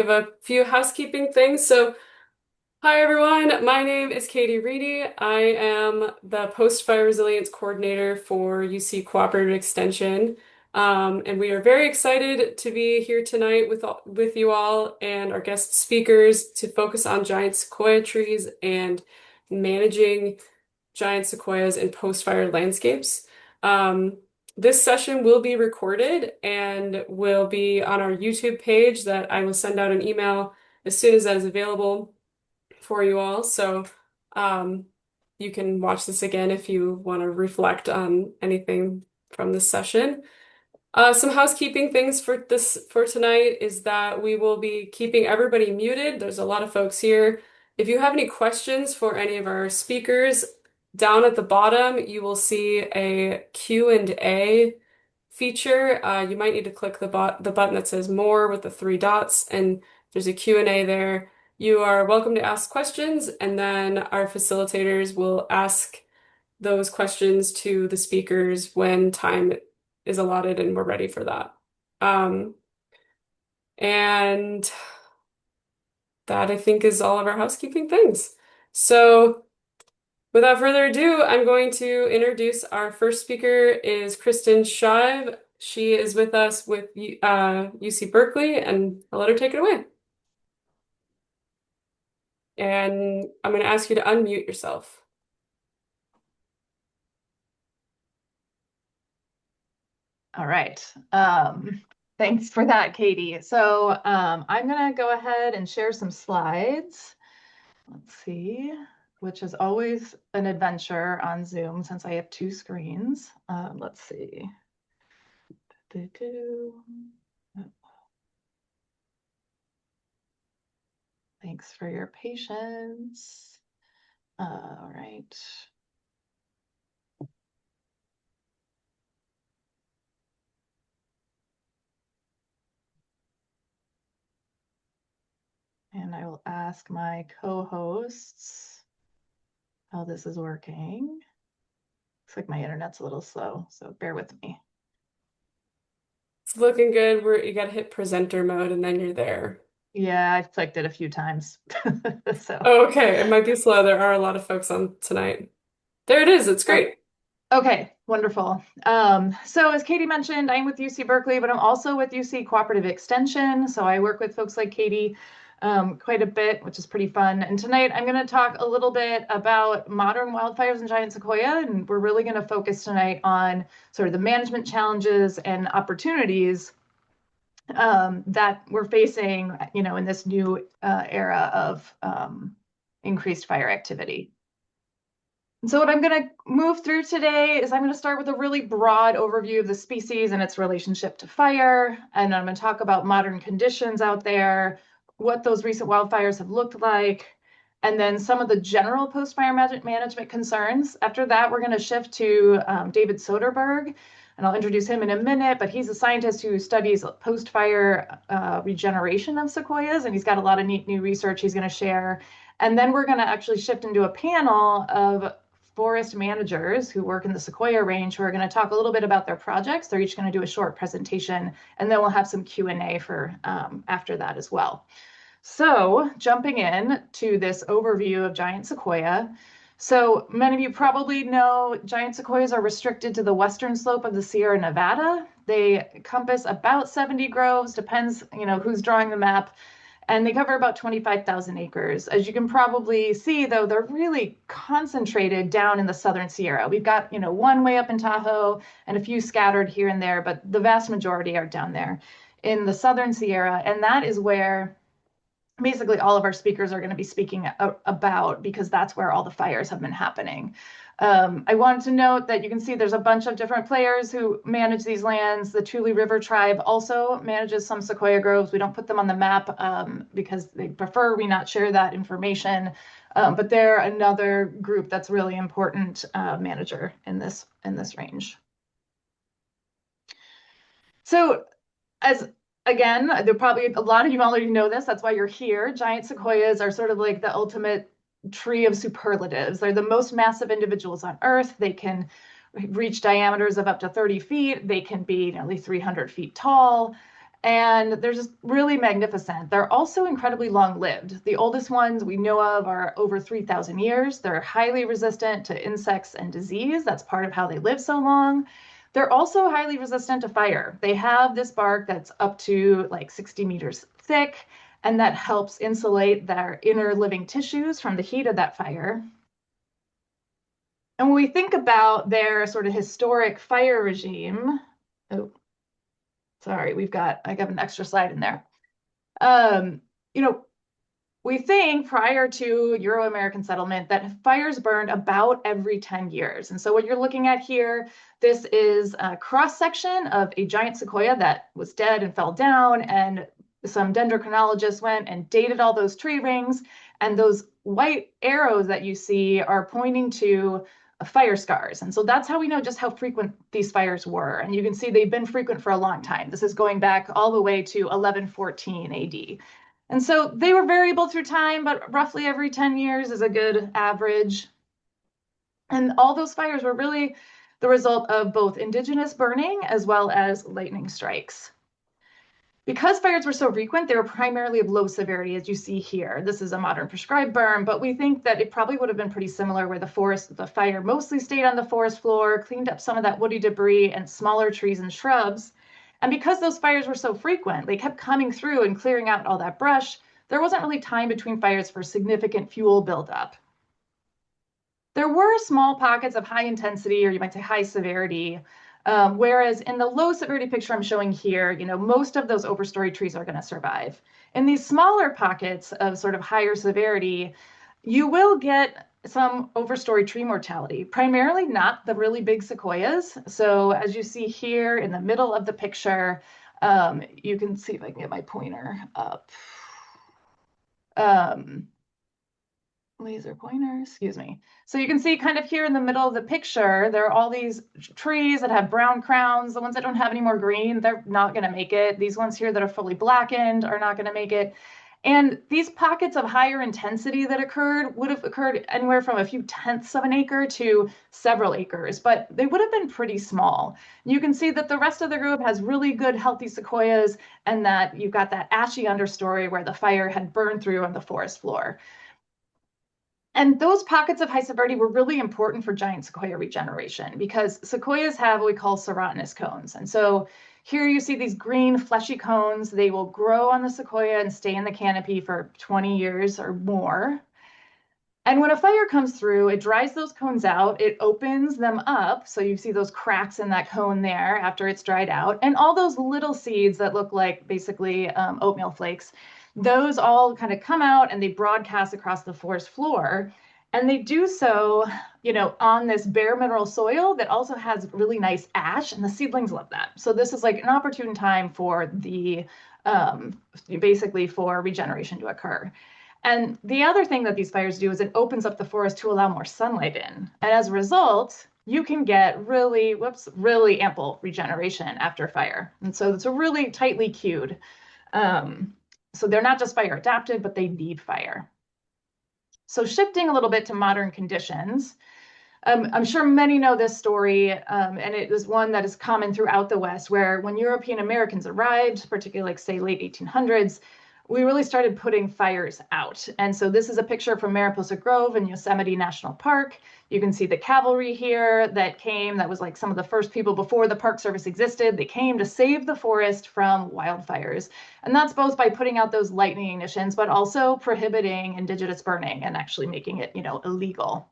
have a few housekeeping things. Hi everyone. My name is Katie Reedy. I am the Post-Fire Resilience Coordinator for UC Cooperative Extension. And we are very excited to be here tonight with you all and our guest speakers to focus on giant sequoia trees and managing giant sequoias in post-fire landscapes. Um, this session will be recorded and will be on our YouTube page that I will send out an email as soon as that is available for you all. Um, you can watch this again if you want to reflect on anything from this session. Some housekeeping things for tonight is that we will be keeping everybody muted. There's a lot of folks here. If you have any questions for any of our speakers, down at the bottom you will see a Q&A feature. You might need to click the button that says more with the three dots, and there's a Q&A there. You are welcome to ask questions, and then our facilitators will ask those questions to the speakers when time is allotted and we're ready for that. Um, and that I think is all of our housekeeping things. So without further ado, I'm going to introduce our first speaker is Kristen Shive. She is with us with UC Berkeley, and I'll let her take it away. And I'm going to ask you to unmute yourself. All right. Thanks for that, Katie. I'm going to go ahead and share some slides. Let's see, which is always an adventure on Zoom since I have two screens. Let's see. Thanks for your patience. All right. And I will ask my co-hosts how this is working. Looks like my internet's a little slow, so bear with me. It's looking good. You got to hit presenter mode and then you're there. Yeah, I've clicked it a few times. So, Oh, okay. It might be slow. There are a lot of folks on tonight. There it is. It's oh, great. okay, wonderful. So as Katie mentioned, I'm with UC Berkeley, but I'm also with UC Cooperative Extension. So I work with folks like Katie quite a bit, which is pretty fun. And tonight I'm going to talk a little bit about modern wildfires in giant sequoia, and we're really going to focus tonight on sort of the management challenges and opportunities that we're facing, in this new era of increased fire activity. And so what I'm going to move through today is I'm going to start with a really broad overview of the species and its relationship to fire. And I'm going to talk about modern conditions out there, what those recent wildfires have looked like, and then some of the general post-fire management concerns. After that, we're going to shift to David Soderberg, and I'll introduce him in a minute, but he's a scientist who studies post-fire regeneration of sequoias, and he's got a lot of neat new research he's going to share. And then we're going to actually shift into a panel of forest managers who work in the Sequoia range who are going to talk a little bit about their projects. They're each going to do a short presentation, and then we'll have some Q&A for after that as well. So jumping in to this overview of giant sequoia. So many of you probably know giant sequoias are restricted to the western slope of the Sierra Nevada. They encompass about 70 groves, depends, who's drawing the map, and they cover about 25,000 acres. As you can probably see, though, they're really concentrated down in the southern Sierra. We've got, one way up in Tahoe and a few scattered here and there, but the vast majority are down there in the southern Sierra. And that is where basically all of our speakers are going to be speaking about, because that's where all the fires have been happening. I wanted to note that you can see there's a bunch of different players who manage these lands. The Tule River tribe also manages some sequoia groves. We don't put them on the map because they prefer we not share that information. But they're another group that's really important manager in this range. So as again, there probably a lot of you already know this. That's why you're here. Giant sequoias are sort of like the ultimate tree of superlatives. They're the most massive individuals on Earth. They can reach diameters of up to 30 feet. They can be nearly 300 feet tall. And they're just really magnificent. They're also incredibly long-lived. The oldest ones we know of are over 3,000 years. They're highly resistant to insects and disease. That's part of how they live so long. They're also highly resistant to fire. They have this bark that's up to like 60 meters thick, and that helps insulate their inner living tissues from the heat of that fire. And when we think about their sort of historic fire regime, oh, sorry, I got an extra slide in there. Um, you know, we think prior to Euro-American settlement that fires burned about every 10 years. And so what you're looking at here, this is a cross-section of a giant sequoia that was dead and fell down, and some dendrochronologists went and dated all those tree rings, and those white arrows that you see are pointing to fire scars. And so that's how we know just how frequent these fires were. And you can see they've been frequent for a long time. This is going back all the way to 1114 AD. And so they were variable through time, but roughly every 10 years is a good average. And all those fires were really the result of both indigenous burning as well as lightning strikes. Because fires were so frequent, they were primarily of low severity, as you see here. This is a modern prescribed burn, but we think that it probably would have been pretty similar where the fire mostly stayed on the forest floor, cleaned up some of that woody debris and smaller trees and shrubs. And because those fires were so frequent, they kept coming through and clearing out all that brush, there wasn't really time between fires for significant fuel buildup. There were small pockets of high intensity, or you might say high severity, whereas in the low severity picture I'm showing here, most of those overstory trees are going to survive. In these smaller pockets of sort of higher severity, you will get some overstory tree mortality, primarily not the really big sequoias. So as you see here in the middle of the picture, you can see if I can get my pointer up. Laser pointer, excuse me. So you can see kind of here in the middle of the picture, there are all these trees that have brown crowns. The ones that don't have any more green, they're not going to make it. These ones here that are fully blackened are not going to make it. And these pockets of higher intensity that occurred would have occurred anywhere from a few tenths of an acre to several acres, but they would have been pretty small. You can see that the rest of the group has really good, healthy sequoias, and that you've got that ashy understory where the fire had burned through on the forest floor. And those pockets of high severity were really important for giant sequoia regeneration because sequoias have what we call serotinous cones. And so here you see these green fleshy cones. They will grow on the sequoia and stay in the canopy for 20 years or more. And when a fire comes through, it dries those cones out, it opens them up. So you see those cracks in that cone there after it's dried out. And all those little seeds that look like basically oatmeal flakes, those all kind of come out and they broadcast across the forest floor. And they do so, on this bare mineral soil that also has really nice ash, and the seedlings love that. So this is like an opportune time for basically for regeneration to occur. And the other thing that these fires do is it opens up the forest to allow more sunlight in. And as a result, you can get really ample regeneration after fire. And so it's a really tightly cued. So they're not just fire adapted, but they need fire. So shifting a little bit to modern conditions, I'm sure many know this story, and it is one that is common throughout the West, where when European Americans arrived, particularly like say late 1800s, we really started putting fires out. And so this is a picture from Mariposa Grove in Yosemite National Park. You can see the cavalry here that came, that was like some of the first people before the Park Service existed. They came to save the forest from wildfires. And that's both by putting out those lightning ignitions, but also prohibiting indigenous burning and actually making it, illegal.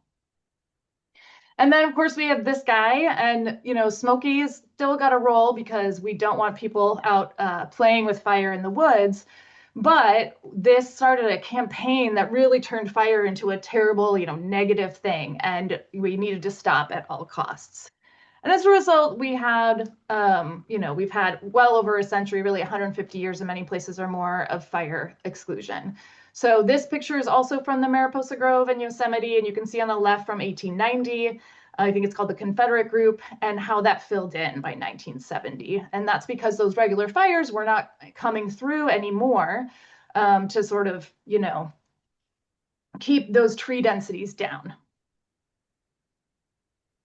And then, of course, we have this guy, and Smokey's still got a role because we don't want people out playing with fire in the woods. But this started a campaign that really turned fire into a terrible, negative thing, and we needed to stop at all costs. And as a result, we've had well over a century, really 150 years in many places or more, of fire exclusion. So this picture is also from the Mariposa Grove in Yosemite, and you can see on the left from 1890. I think it's called the Confederate Group, and how that filled in by 1970. And that's because those regular fires were not coming through anymore to sort of, keep those tree densities down.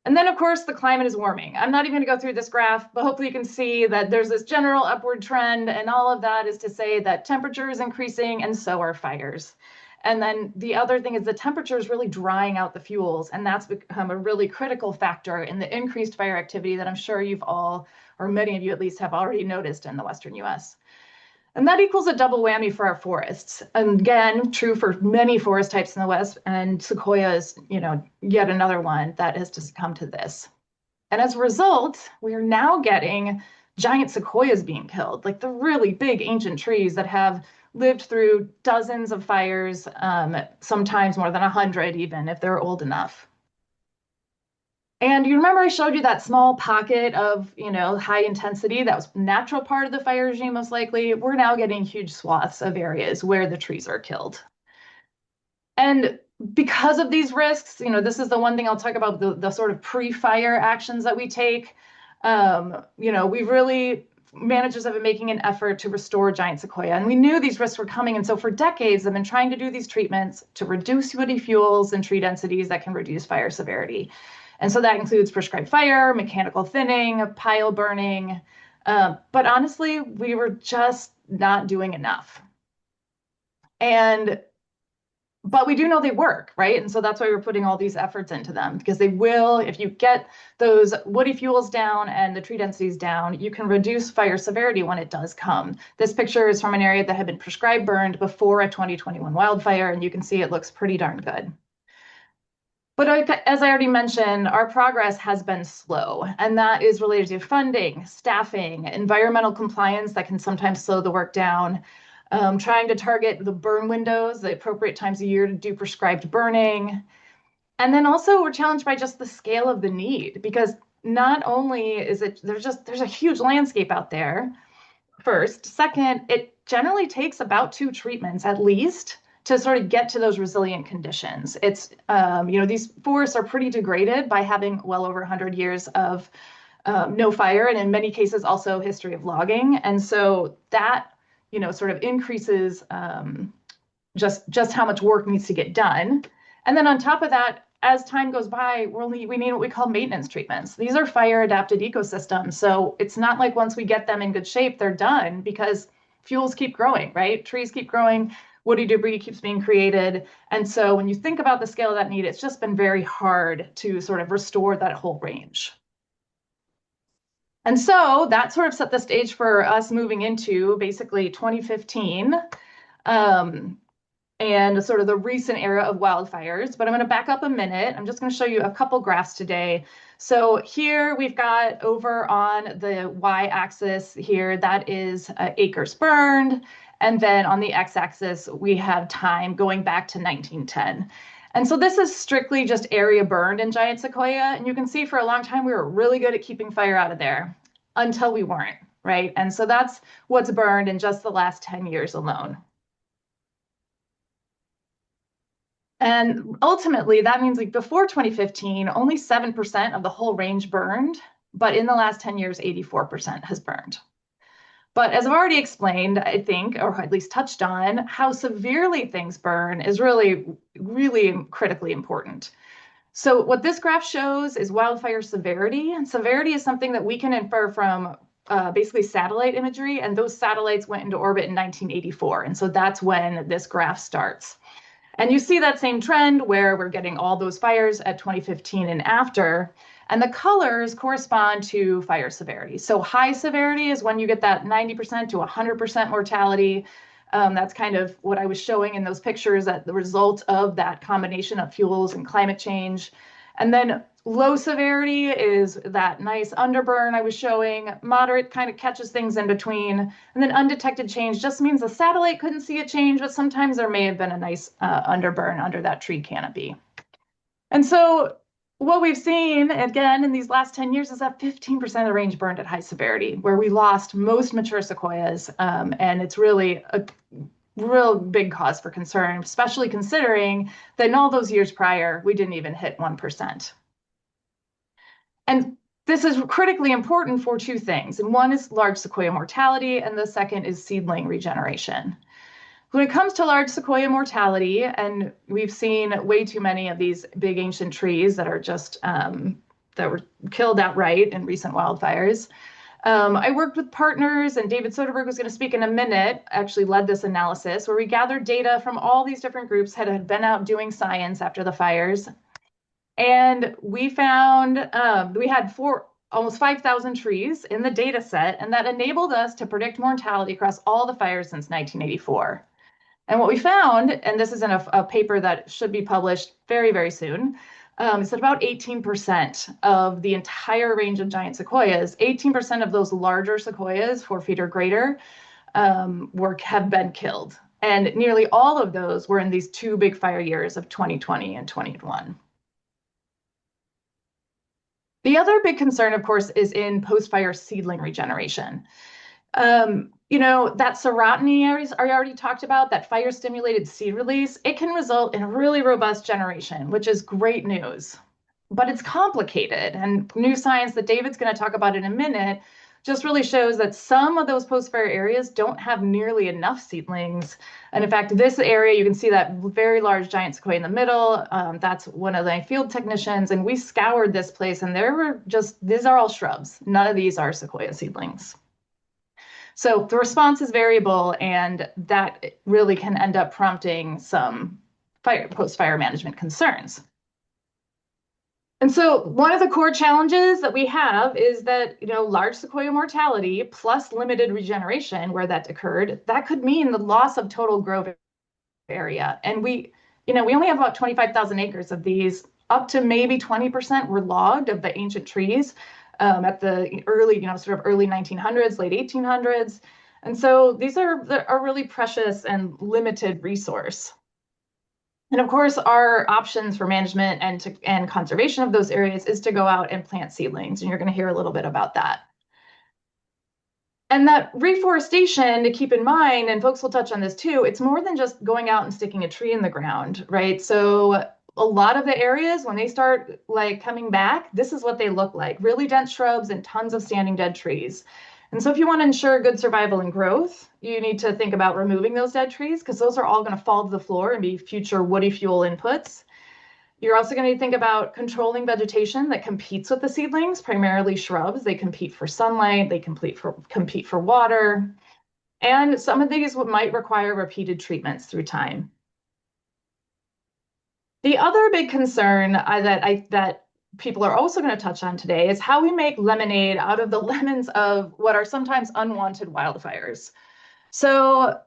And then, of course, the climate is warming. I'm not even going to go through this graph, but hopefully you can see that there's this general upward trend. And all of that is to say that temperature is increasing and so are fires. And then the other thing is the temperature is really drying out the fuels. And that's become a really critical factor in the increased fire activity that I'm sure you've all, or many of you at least, have already noticed in the Western US. And that equals a double whammy for our forests. And again, true for many forest types in the West, and Sequoia is, yet another one that has just come to this. And as a result, we are now getting giant sequoias being killed, like the really big ancient trees that have lived through dozens of fires, sometimes more than 100 even, if they're old enough. And you remember I showed you that small pocket of, high intensity that was natural part of the fire regime, most likely. We're now getting huge swaths of areas where the trees are killed. And because of these risks, this is the one thing I'll talk about, the sort of pre-fire actions that we take. We really, managers have been making an effort to restore giant sequoia. And we knew these risks were coming. And so for decades, I've been trying to do these treatments to reduce woody fuels and tree densities that can reduce fire severity. And so that includes prescribed fire, mechanical thinning, pile burning. But honestly, we were just not doing enough. But we do know they work, right? And so that's why we're putting all these efforts into them, because they will, if you get those woody fuels down and the tree densities down, you can reduce fire severity when it does come. This picture is from an area that had been prescribed burned before a 2021 wildfire, and you can see it looks pretty darn good. But as I already mentioned, our progress has been slow, and that is related to funding, staffing, environmental compliance that can sometimes slow the work down, trying to target the burn windows, the appropriate times of year to do prescribed burning. And then also we're challenged by just the scale of the need, because not only is it, there's a huge landscape out there, first. Second, it generally takes about 2 treatments at least to sort of get to those resilient conditions. It's, these forests are pretty degraded by having well over 100 years of no fire, and in many cases also history of logging. And so that, sort of increases just how much work needs to get done. And then on top of that, as time goes by, we need what we call maintenance treatments. These are fire adapted ecosystems. So it's not like once we get them in good shape, they're done, because fuels keep growing, right? Trees keep growing, woody debris keeps being created. And so when you think about the scale of that need, it's just been very hard to sort of restore that whole range. And so that sort of set the stage for us moving into basically 2015. And sort of the recent era of wildfires. But I'm going to back up a minute. I'm just going to show you a couple graphs today. So here we've got over on the y-axis here, that is acres burned. And then on the x-axis, we have time going back to 1910. And so this is strictly just area burned in giant sequoia. And you can see for a long time, we were really good at keeping fire out of there until we weren't, right? And so that's what's burned in just the last 10 years alone. And ultimately, that means like before 2015, only 7% of the whole range burned, but in the last 10 years, 84% has burned. But as I've already explained, I think, or at least touched on, how severely things burn is really, really critically important. So what this graph shows is wildfire severity. And severity is something that we can infer from basically satellite imagery, and those satellites went into orbit in 1984. And so that's when this graph starts. And you see that same trend where we're getting all those fires at 2015 and after, and the colors correspond to fire severity. So high severity is when you get that 90% to 100% mortality. That's kind of what I was showing in those pictures, at the result of that combination of fuels and climate change. And then low severity is that nice underburn I was showing. Moderate kind of catches things in between. And then undetected change just means the satellite couldn't see a change, but sometimes there may have been a nice underburn under that tree canopy. And so what we've seen, again, in these last 10 years is that 15% of the range burned at high severity, where we lost most mature sequoias. And it's really a real big cause for concern, especially considering that in all those years prior, we didn't even hit 1%. And this is critically important for 2 things. And one is large sequoia mortality, and the second is seedling regeneration. When it comes to large sequoia mortality, and we've seen way too many of these big ancient trees that are just that were killed outright in recent wildfires. I worked with partners, and David Soderberg was going to speak in a minute, actually led this analysis where we gathered data from all these different groups that had been out doing science after the fires. And we found we had almost 5,000 trees in the data set, and that enabled us to predict mortality across all the fires since 1984. And what we found, and this is in a paper that should be published very, very soon, is that about 18% of the entire range of giant sequoias, 18% of those larger sequoias, 4 feet or greater, have been killed. And nearly all of those were in these two big fire years of 2020 and 2021. The other big concern, of course, is in post-fire seedling regeneration. That serotiny I already talked about, that fire-stimulated seed release, it can result in a really robust generation, which is great news. But it's complicated, and new science that David's going to talk about in a minute just really shows that some of those post-fire areas don't have nearly enough seedlings. And in fact, this area, you can see that very large giant sequoia in the middle. That's one of the field technicians, and we scoured this place, and these are all shrubs. None of these are sequoia seedlings. So the response is variable, and that really can end up prompting some post-fire management concerns. And so one of the core challenges that we have is that, large sequoia mortality plus limited regeneration where that occurred, that could mean the loss of total grove area. And we only have about 25,000 acres of these. Up to maybe 20% were logged of the ancient trees at the early, sort of early 1900s, late 1800s. And so these are really precious and limited resource. And of course, our options for management and conservation of those areas is to go out and plant seedlings. And you're going to hear a little bit about that. And that reforestation, to keep in mind, and folks will touch on this too, it's more than just going out and sticking a tree in the ground, right? So a lot of the areas, when they start coming back, this is what they look like: really dense shrubs and tons of standing dead trees. And so if you want to ensure good survival and growth, you need to think about removing those dead trees, because those are all going to fall to the floor and be future woody fuel inputs. You're also going to think about controlling vegetation that competes with the seedlings, primarily shrubs. They compete for sunlight, they compete for water. And some of these might require repeated treatments through time. The other big concern that people are also going to touch on today is how we make lemonade out of the lemons of what are sometimes unwanted wildfires. So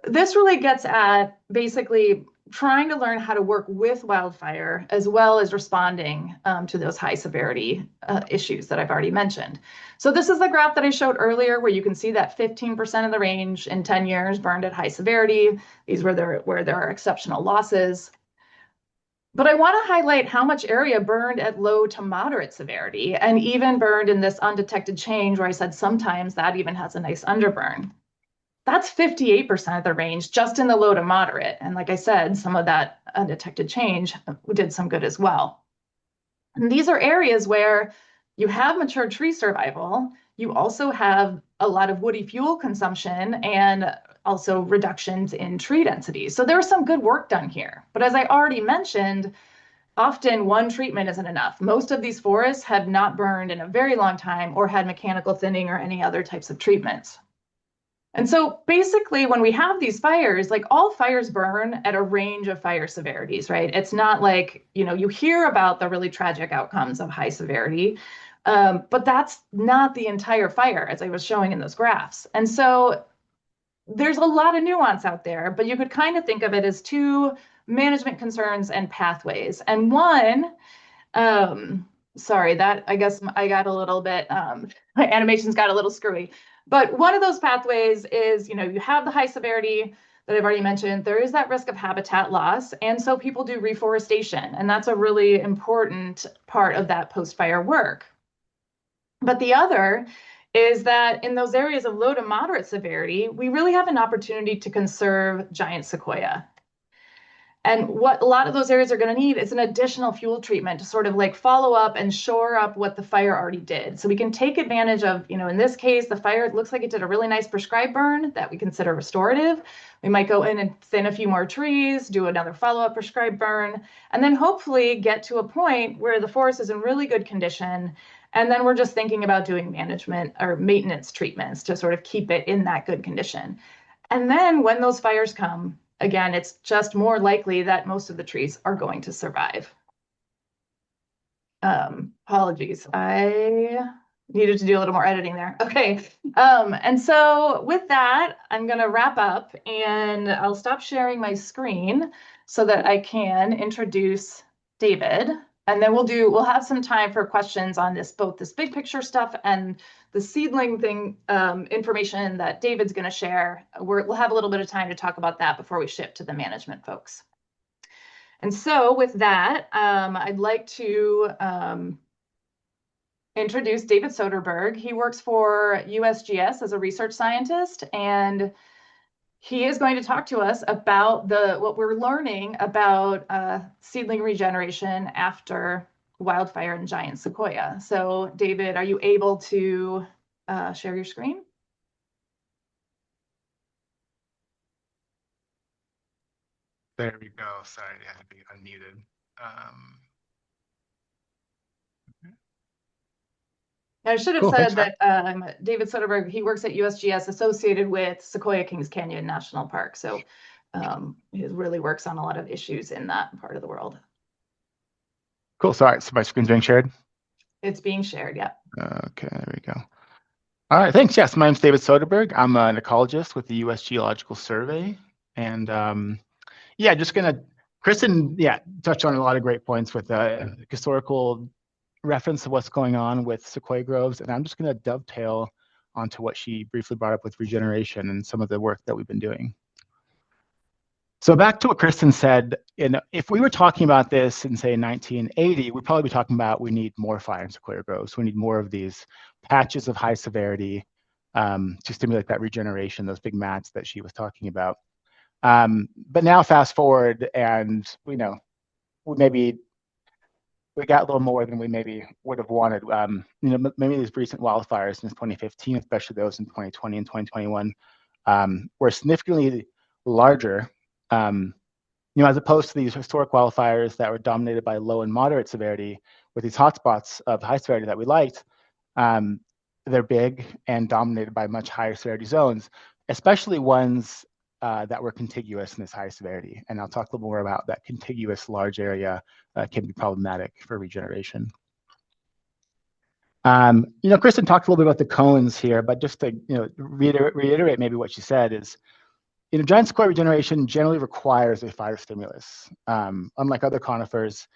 this really gets at basically trying to learn how to work with wildfire as well as responding to those high severity issues that I've already mentioned. So this is the graph that I showed earlier where you can see that 15% of the range in 10 years burned at high severity. These were where there are exceptional losses. But I want to highlight how much area burned at low to moderate severity, and even burned in this undetected change where I said sometimes that even has a nice underburn. That's 58% of the range just in the low to moderate. And like I said, some of that undetected change did some good as well. And these are areas where you have mature tree survival. You also have a lot of woody fuel consumption and also reductions in tree density. So there was some good work done here. But as I already mentioned, often one treatment isn't enough. Most of these forests had not burned in a very long time or had mechanical thinning or any other types of treatments. And so basically, when we have these fires, all fires burn at a range of fire severities, right? It's not like, you hear about the really tragic outcomes of high severity, but that's not the entire fire, as I was showing in those graphs. And so there's a lot of nuance out there, but you could kind of think of it as two management concerns and pathways. And one, sorry, that I guess I got a little bit, my animations got a little screwy. But one of those pathways is, you have the high severity that I've already mentioned. There is that risk of habitat loss. And so people do reforestation. And that's a really important part of that post-fire work. But the other is that in those areas of low to moderate severity, we really have an opportunity to conserve giant sequoia. And what a lot of those areas are going to need is an additional fuel treatment to sort of like follow up and shore up what the fire already did. So we can take advantage of, in this case, the fire, it looks like it did a really nice prescribed burn that we consider restorative. We might go in and thin a few more trees, do another follow-up prescribed burn, and then hopefully get to a point where the forest is in really good condition. And then we're just thinking about doing management or maintenance treatments to sort of keep it in that good condition. And then when those fires come, again, it's just more likely that most of the trees are going to survive. Apologies. I needed to do a little more editing there. Okay. And so with that, I'm going to wrap up and I'll stop sharing my screen so that I can introduce David. And then we'll have some time for questions on both this big picture stuff and the seedling thing, information that David's going to share. We'll have a little bit of time to talk about that before we shift to the management folks. And so with that, I'd like to introduce David Soderberg. He works for USGS as a research scientist, and he is going to talk to us about what we're learning about seedling regeneration after wildfire and giant sequoia. So David, are you able to share your screen? There we go. Sorry, it had to be unmuted. I should have Cool, said thanks, that David Soderberg, he works at USGS associated with Sequoia Kings Canyon National Park. So he really works on a lot of issues in that part of the world. Cool. Sorry, so my screen's being shared? It's being shared, yeah. Okay, there we go. All right, thanks. Yes, my name's David Soderberg. I'm an ecologist with the US Geological Survey. And yeah, just gonna, Kristen, touched on a lot of great points with historical reference to what's going on with sequoia groves. And I'm just gonna dovetail onto what she briefly brought up with regeneration and some of the work that we've been doing. So back to what Kristen said, if we were talking about this in, say, 1980, we'd probably be talking about we need more fire in sequoia groves. We need more of these patches of high severity to stimulate that regeneration, those big mats that she was talking about. But now fast forward and, we got a little more than we maybe would have wanted. Maybe these recent wildfires since 2015, especially those in 2020 and 2021, were significantly larger. As opposed to these historic wildfires that were dominated by low and moderate severity, with these hotspots of high severity that we liked, they're big and dominated by much higher severity zones, especially ones that were contiguous in this high severity. And I'll talk a little more about that contiguous large area can be problematic for regeneration. Kristen talked a little bit about the cones here, but just to reiterate maybe what she said is, giant sequoia regeneration generally requires a fire stimulus. Unlike other conifers,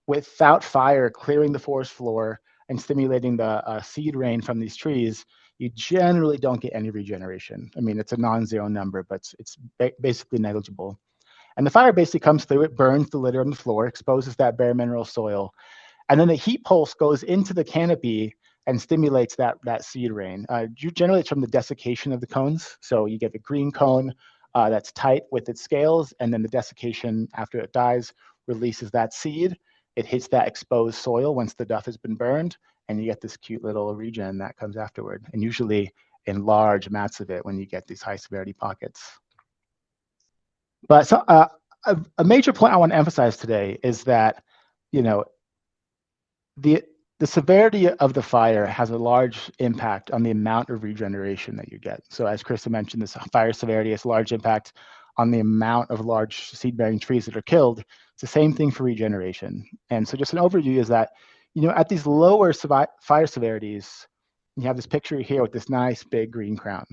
without fire clearing the forest floor and stimulating the seed rain from these trees, you generally don't get any regeneration. I mean, it's a non-zero number, but it's basically negligible. And the fire basically comes through, it burns the litter on the floor, exposes that bare mineral soil, and then the heat pulse goes into the canopy and stimulates that seed rain. Generally, it's from the desiccation of the cones. So you get the green cone that's tight with its scales, and then the desiccation after it dies releases that seed. It hits that exposed soil once the duff has been burned, and you get this cute little regen that comes afterward, and usually in large mats of it when you get these high severity pockets. But so, a major point I want to emphasize today is that, the severity of the fire has a large impact on the amount of regeneration that you get. So as Krista mentioned, this fire severity has a large impact on the amount of large seed-bearing trees that are killed. It's the same thing for regeneration. And so just an overview is that, at these lower fire severities, you have this picture here with this nice big green crown.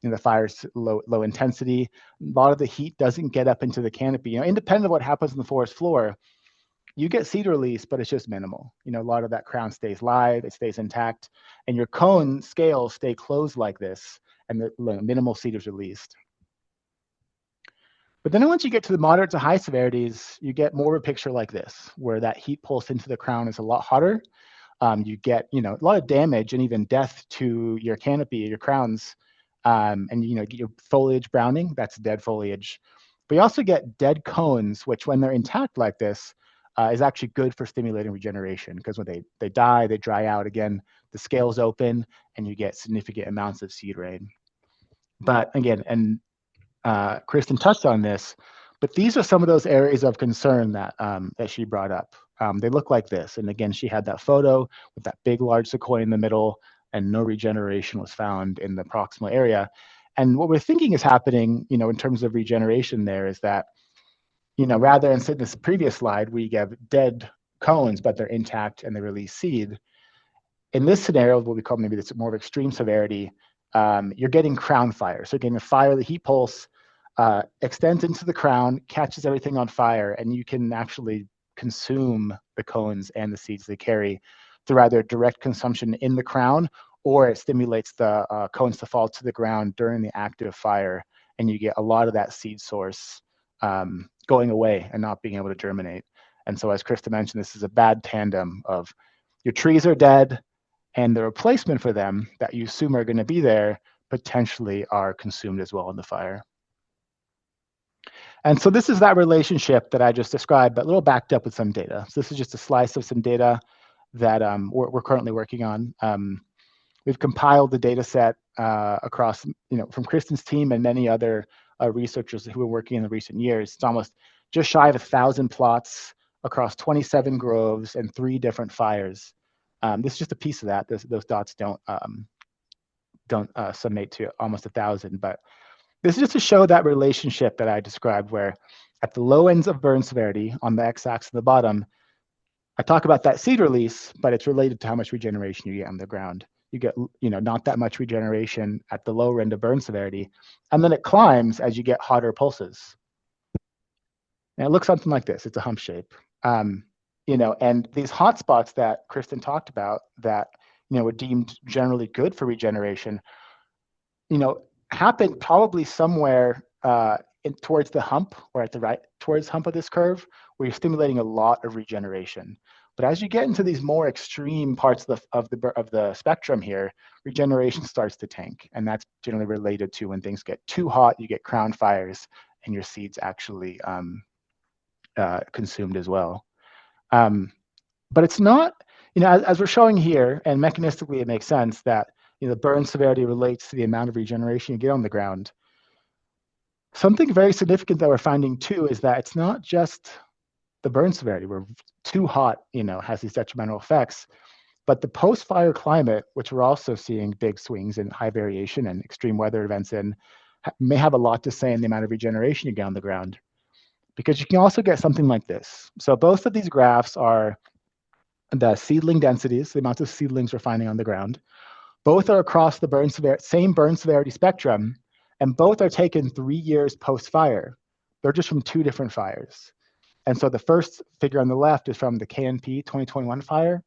The fire's low intensity. A lot of the heat doesn't get up into the canopy. Independent of what happens on the forest floor, you get seed release, but it's just minimal. A lot of that crown stays live, it stays intact, and your cone scales stay closed like this, and the minimal seed is released. But then once you get to the moderate to high severities, you get more of a picture like this, where that heat pulse into the crown is a lot hotter. You get, a lot of damage and even death to your canopy, your crowns, and get your foliage browning. That's dead foliage. But you also get dead cones, which when they're intact like this, is actually good for stimulating regeneration, because when they die, they dry out again, the scales open, and you get significant amounts of seed rain. But again, and Kristen touched on this, but these are some of those areas of concern that that she brought up. They look like this, and again, she had that photo with that big, large sequoia in the middle, and no regeneration was found in the proximal area. And what we're thinking is happening, in terms of regeneration, there is that, rather than in this previous slide, we have dead cones, but they're intact and they release seed. In this scenario, what we call maybe this more of extreme severity, you're getting crown fire. So you're getting a fire, the heat pulse extends into the crown, catches everything on fire, and you can actually consume the cones and the seeds they carry through either direct consumption in the crown, or it stimulates the cones to fall to the ground during the active fire, and you get a lot of that seed source going away and not being able to germinate. And so, as Krista mentioned, this is a bad tandem of your trees are dead, and the replacement for them that you assume are going to be there potentially are consumed as well in the fire. And so this is that relationship that I just described, but a little backed up with some data. So this is just a slice of some data that we're currently working on. We've compiled the data set across, from Kristen's team and many other researchers who are working in the recent years. It's almost just shy of 1,000 plots across 27 groves and 3 different fires. This is just a piece of that. Those dots don't summate to almost 1,000, but this is just to show that relationship that I described, where at the low ends of burn severity on the x-axis at the bottom, I talk about that seed release, but it's related to how much regeneration you get on the ground. You get, not that much regeneration at the lower end of burn severity, and then it climbs as you get hotter pulses. And it looks something like this. It's a hump shape. And these hot spots that Kristen talked about that, were deemed generally good for regeneration, happen probably somewhere towards the hump, or at the right towards hump of this curve, where you're stimulating a lot of regeneration. But as you get into these more extreme parts of the spectrum here, regeneration starts to tank, and that's generally related to when things get too hot, you get crown fires, and your seeds actually consumed as well. But it's not, as we're showing here, and mechanistically it makes sense that the burn severity relates to the amount of regeneration you get on the ground. Something very significant that we're finding too is that it's not just the burn severity where too hot, has these detrimental effects, but the post-fire climate, which we're also seeing big swings and high variation and extreme weather events in, may have a lot to say in the amount of regeneration you get on the ground. Because you can also get something like this. So both of these graphs are the seedling densities, the amount of seedlings we're finding on the ground. Both are across the same burn severity spectrum, and both are taken 3 years post-fire. They're just from 2 different fires. And so the first figure on the left is from the KNP 2021 fire,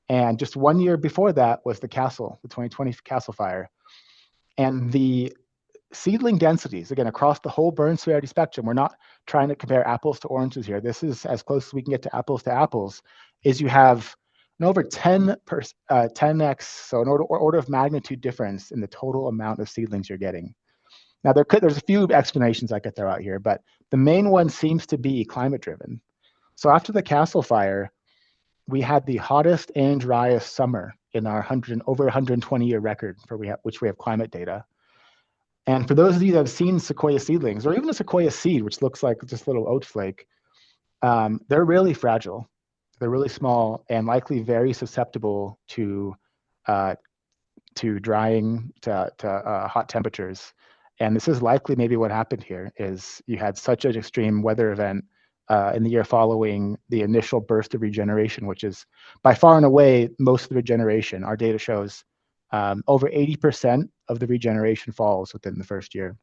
and just 1 year before that was the 2020 Castle fire. And the seedling densities, again, across the whole burn severity spectrum, we're not trying to compare apples to oranges here. This is as close as we can get to apples, is you have an over 10x, so an order of magnitude difference in the total amount of seedlings you're getting. Now, there's a few explanations I could throw out here, but the main one seems to be climate driven. So after the Castle fire, we had the hottest and driest summer in our over 120-year record for which we have climate data. And for those of you that have seen Sequoia seedlings, or even a Sequoia seed, which looks like just a little oat flake, they're really fragile. They're really small and likely very susceptible to drying, to hot temperatures. And this is likely maybe what happened here is you had such an extreme weather event in the year following the initial burst of regeneration, which is by far and away most of the regeneration. Our data shows over 80% of the regeneration falls within the first year.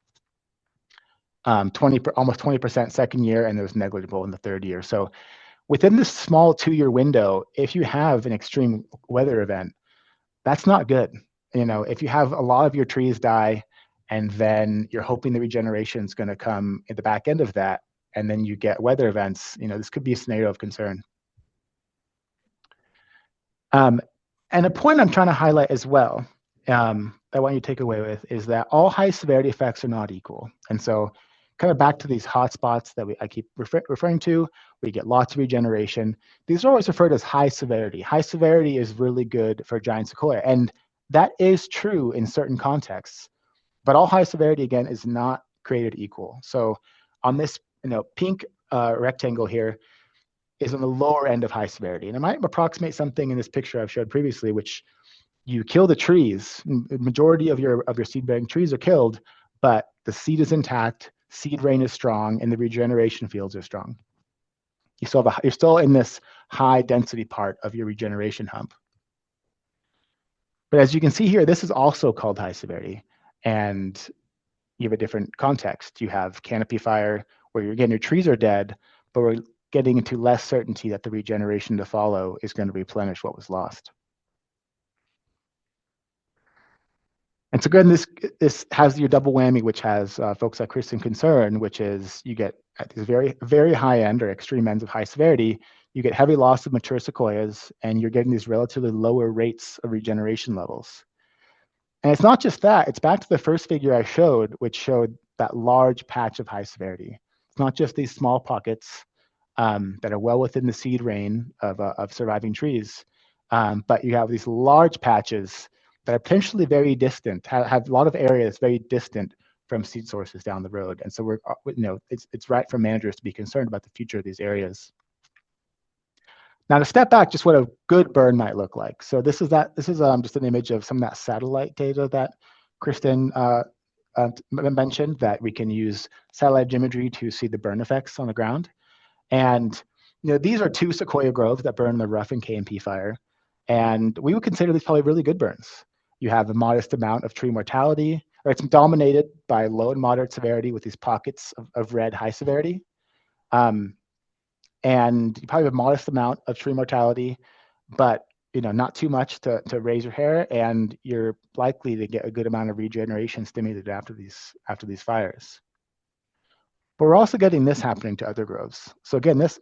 Almost 20% second year, and it was negligible in the third year. So within this small 2-year window, if you have an extreme weather event, that's not good. If you have a lot of your trees die, and then you're hoping the regeneration is going to come at the back end of that, and then you get weather events, this could be a scenario of concern. And a point I'm trying to highlight as well, that I want you to take away with, is that all high severity effects are not equal. And so kind of back to these hotspots that I keep referring to. We get lots of regeneration. These are always referred as high severity. High severity is really good for giant sequoia, and that is true in certain contexts. But all high severity, again, is not created equal. So on this pink rectangle here is on the lower end of high severity. And it might approximate something in this picture I've showed previously, which you kill the trees. The majority of your seed-bearing trees are killed, but the seed is intact, seed rain is strong, and the regeneration fields are strong. You're still in this high density part of your regeneration hump. But as you can see here, this is also called high severity. And you have a different context. You have canopy fire, where your trees are dead, but we're getting into less certainty that the regeneration to follow is going to replenish what was lost. And so again, this has your double whammy, which has folks like Kristen concern, which is you get at these very, very high end or extreme ends of high severity, you get heavy loss of mature sequoias, and you're getting these relatively lower rates of regeneration levels. And it's not just that, it's back to the first figure I showed, which showed that large patch of high severity. It's not just these small pockets that are well within the seed range of surviving trees, but you have these large patches that are potentially very distant, have a lot of areas very distant from seed sources down the road. And so it's right for managers to be concerned about the future of these areas. Now to step back, just what a good burn might look like. So this is just an image of some of that satellite data that Kristen mentioned, that we can use satellite imagery to see the burn effects on the ground. And these are 2 sequoia groves that burn the rough and KMP fire. And we would consider these probably really good burns. You have a modest amount of tree mortality, or it's dominated by low and moderate severity with these pockets of red high severity. And you probably have a modest amount of tree mortality, but not too much to raise your hair, and you're likely to get a good amount of regeneration stimulated after these fires. But we're also getting this happening to other groves. So again, this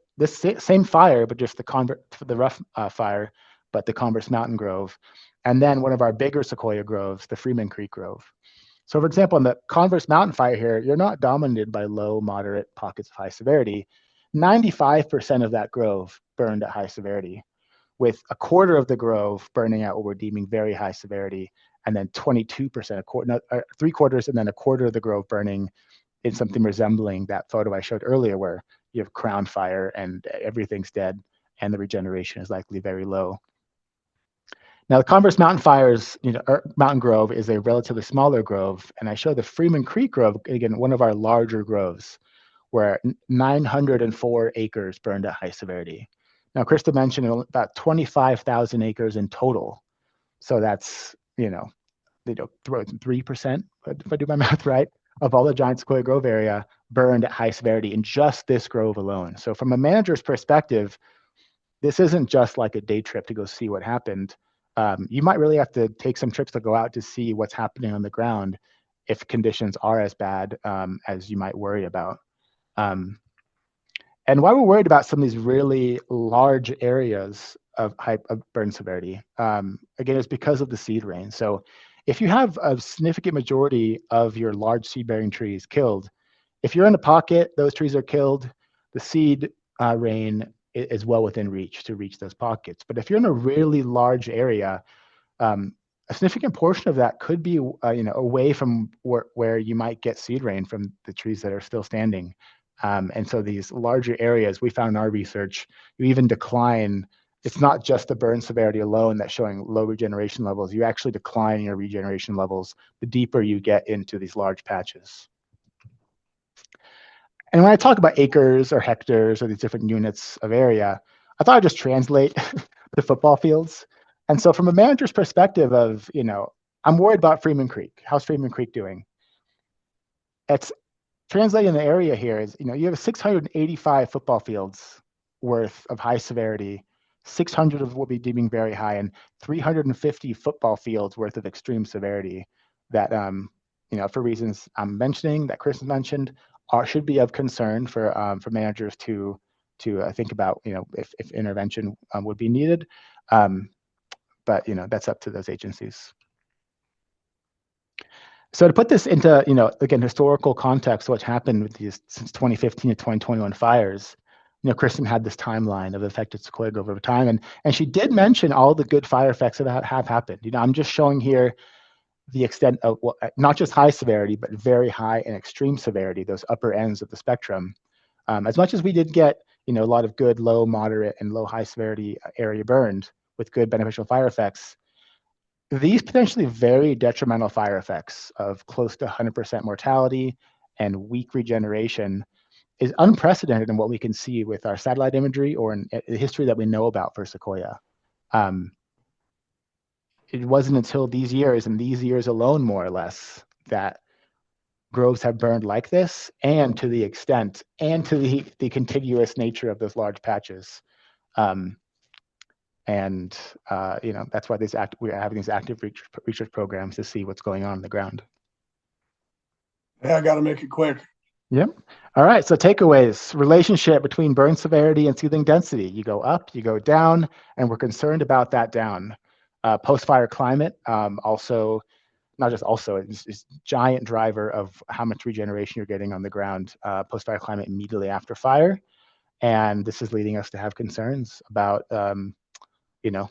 same fire, but just the rough fire, but the Converse Mountain Grove, and then one of our bigger sequoia groves, the Freeman Creek Grove. So for example, in the Converse Mountain fire here, you're not dominated by low, moderate pockets of high severity. 95% of that grove burned at high severity, with a quarter of the grove burning at what we're deeming very high severity, and then 22%, 3/4, and then a quarter of the grove burning in something resembling that photo I showed earlier, where you have crown fire and everything's dead and the regeneration is likely very low. Now, the Converse Mountain Fires, Mountain Grove is a relatively smaller grove, and I show the Freeman Creek Grove, again, one of our larger groves, where 904 acres burned at high severity. Now, Krista mentioned about 25,000 acres in total. So that's, 3%, if I do my math right, of all the giant sequoia grove area burned at high severity in just this grove alone. So from a manager's perspective, this isn't just like a day trip to go see what happened. You might really have to take some trips to go out to see what's happening on the ground if conditions are as bad as you might worry about. And why we're worried about some of these really large areas of burn severity, again, is because of the seed rain. So if you have a significant majority of your large seed-bearing trees killed, if you're in a pocket, those trees are killed, the seed rain is well within reach to reach those pockets. But if you're in a really large area, a significant portion of that could be away from where you might get seed rain from the trees that are still standing. And so these larger areas, we found in our research, you even decline. It's not just the burn severity alone that's showing low regeneration levels. You actually decline your regeneration levels the deeper you get into these large patches. And when I talk about acres or hectares or these different units of area, I thought I'd just translate the football fields. And so from a manager's perspective of, I'm worried about Freeman Creek. How's Freeman Creek doing? It's translating the area here is, you have 685 football fields worth of high severity, 600 of what we're deeming very high, and 350 football fields worth of extreme severity that, for reasons I'm mentioning, that Kristen mentioned, should be of concern for managers to think about, if intervention would be needed. But that's up to those agencies. So to put this into, again, historical context, what's happened with these since 2015 to 2021 fires, Kristen had this timeline of affected sequoia grove over time, and she did mention all the good fire effects that have happened. I'm just showing here the extent of not just high severity, but very high and extreme severity, those upper ends of the spectrum. As much as we did get, a lot of good low, moderate, and low high severity area burned with good beneficial fire effects, these potentially very detrimental fire effects of close to 100% mortality and weak regeneration is unprecedented in what we can see with our satellite imagery or in the history that we know about for Sequoia. It wasn't until these years, and these years alone, more or less, that groves have burned like this, and to the extent, and to the contiguous nature of those large patches. That's why we're having these active research programs to see what's going on the ground. Yeah, I got to make it quick. Yep. All right. So takeaways: relationship between burn severity and seedling density. You go up, you go down, and we're concerned about that down. Post-fire climate, also, not just also, it's giant driver of how much regeneration you're getting on the ground. Post-fire climate immediately after fire, and this is leading us to have concerns about the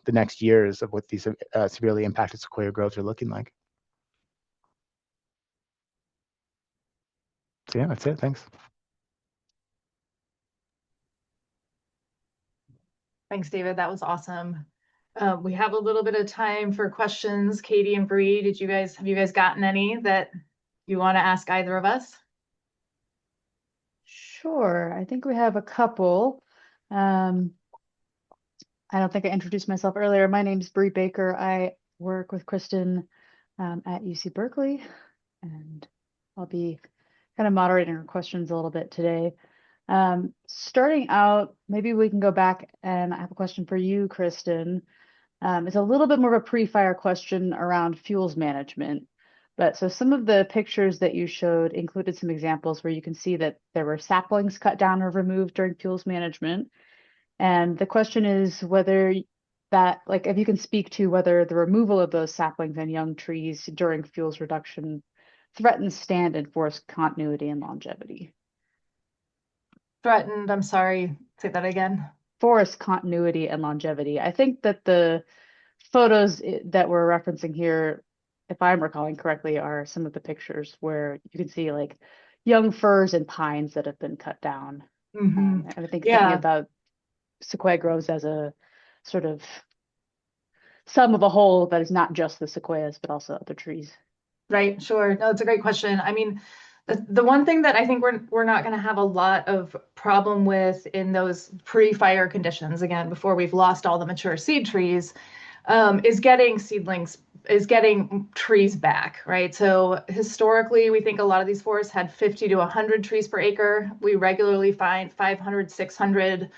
next years of what these severely impacted sequoia groves are looking like. So yeah, that's it. Thanks. Thanks, David. That was awesome. We have a little bit of time for questions. Katie and Bree, have you guys gotten any that you want to ask either of us? Sure. I think we have a couple. I don't think I introduced myself earlier. My name's Bree Baker. I work with Kristen at UC Berkeley, and I'll be kind of moderating her questions a little bit today. Starting out, maybe we can go back, and I have a question for you, Kristen. It's a little bit more of a pre-fire question around fuels management. But so some of the pictures that you showed included some examples where you can see that there were saplings cut down or removed during fuels management. And the question is whether if you can speak to whether the removal of those saplings and young trees during fuels reduction threatens stand and forest continuity and longevity. Threatened, I'm sorry, say that again. Forest continuity and longevity. I think that the photos that we're referencing here, if I'm recalling correctly, are some of the pictures where you can see like young firs and pines that have been cut down. And I think thinking about sequoia groves as a sort of sum of a whole that is not just the sequoias, but also other trees. Right, sure. No, it's a great question. I mean, the one thing that I think we're not going to have a lot of problem with in those pre-fire conditions, again, before we've lost all the mature seed trees, is getting trees back, right? So historically, we think a lot of these forests had 50 to 100 trees per acre. We regularly find 500, 600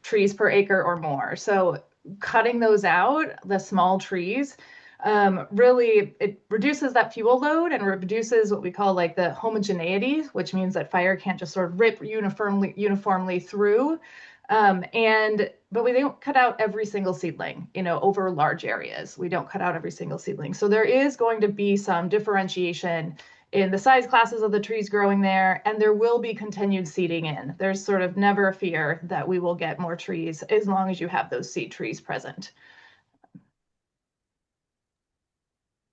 trees per acre or more. So cutting those out, the small trees, really it reduces that fuel load and reduces what we call like the homogeneity, which means that fire can't just sort of rip uniformly through. But we don't cut out every single seedling, over large areas. We don't cut out every single seedling. So there is going to be some differentiation in the size classes of the trees growing there, and there will be continued seeding in. There's sort of never a fear that we will get more trees as long as you have those seed trees present.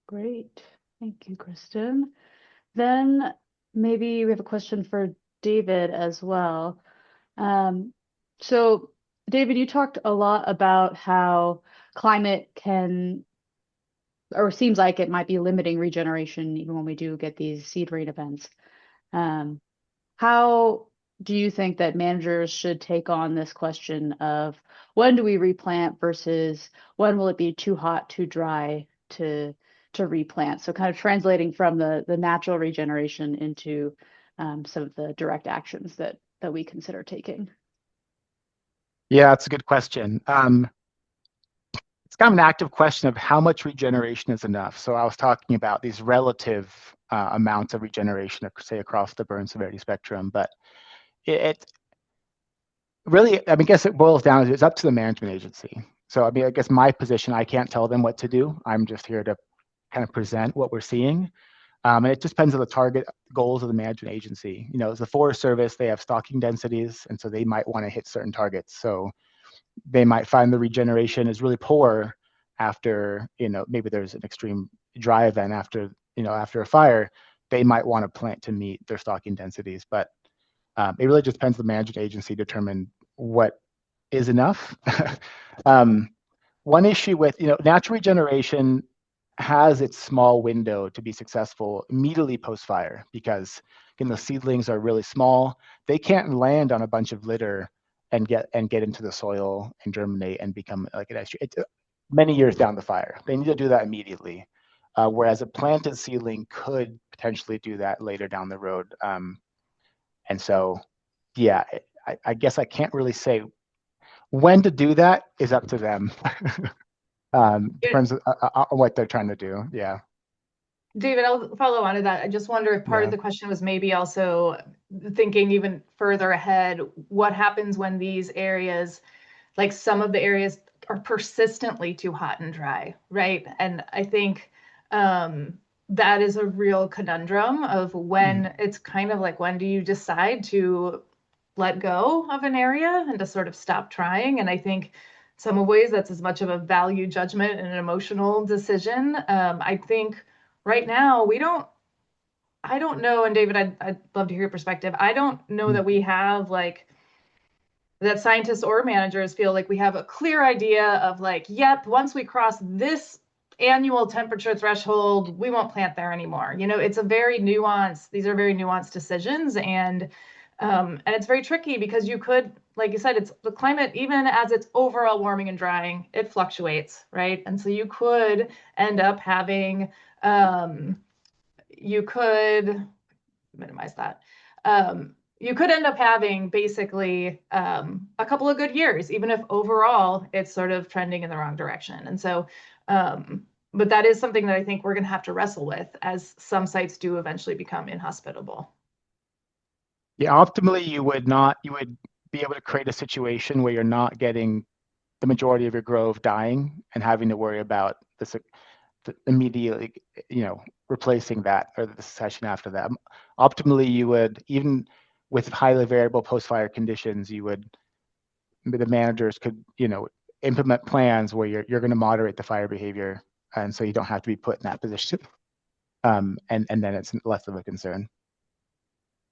Great. Thank you, Kristen. Then maybe we have a question for David as well. So David, you talked a lot about how climate can, or seems like it might be limiting regeneration even when we do get these seed rain events. How do you think that managers should take on this question of when do we replant versus when will it be too hot, too dry to replant? So kind of translating from the natural regeneration into some of the direct actions that we consider taking. Yeah, that's a good question. It's kind of an active question of how much regeneration is enough. So I was talking about these relative amounts of regeneration, say, across the burn severity spectrum. But it really, I guess it boils down to it's up to the management agency. So I guess my position, I can't tell them what to do. I'm just here to kind of present what we're seeing. And it just depends on the target goals of the management agency. As the Forest Service, they have stalking densities, and so they might want to hit certain targets. So they might find the regeneration is really poor after, maybe there's an extreme dry event after a fire. They might want to plant to meet their stalking densities, but it really just depends on the management agency determine what is enough. One issue with, natural regeneration has its small window to be successful immediately post-fire because, the seedlings are really small. They can't land on a bunch of litter and get into the soil and germinate and become like an extra. It's many years down the fire. They need to do that immediately. Whereas a planted seedling could potentially do that later down the road. And so, yeah, I guess I can't really say when to do that is up to them. Depends on what they're trying to do. Yeah. David, I'll follow on to that. I just wonder if part of the question was maybe also thinking even further ahead, what happens when these areas, like some of the areas, are persistently too hot and dry, right? And I think that is a real conundrum of when it's kind of like, when do you decide to let go of an area and to sort of stop trying? And I think some of ways that's as much of a value judgment and an emotional decision. I think right now I don't know, and David, I'd love to hear your perspective. I don't know that we have that scientists or managers feel like we have a clear idea of yep, once we cross this annual temperature threshold, we won't plant there anymore. It's a very nuanced, these are very nuanced decisions. And it's very tricky because you could, like you said, it's the climate, even as it's overall warming and drying, it fluctuates, right? And so you could end up having, you could minimize that. You could end up having basically a couple of good years, even if overall it's sort of trending in the wrong direction. And so, but that is something that I think we're going to have to wrestle with as some sites do eventually become inhospitable. Yeah, optimally, you would be able to create a situation where you're not getting the majority of your grove dying and having to worry about this immediately, replacing that or the succession after that. Optimally, you would, even with highly variable post-fire conditions, the managers could, implement plans where you're going to moderate the fire behavior, and so you don't have to be put in that position. And then it's less of a concern.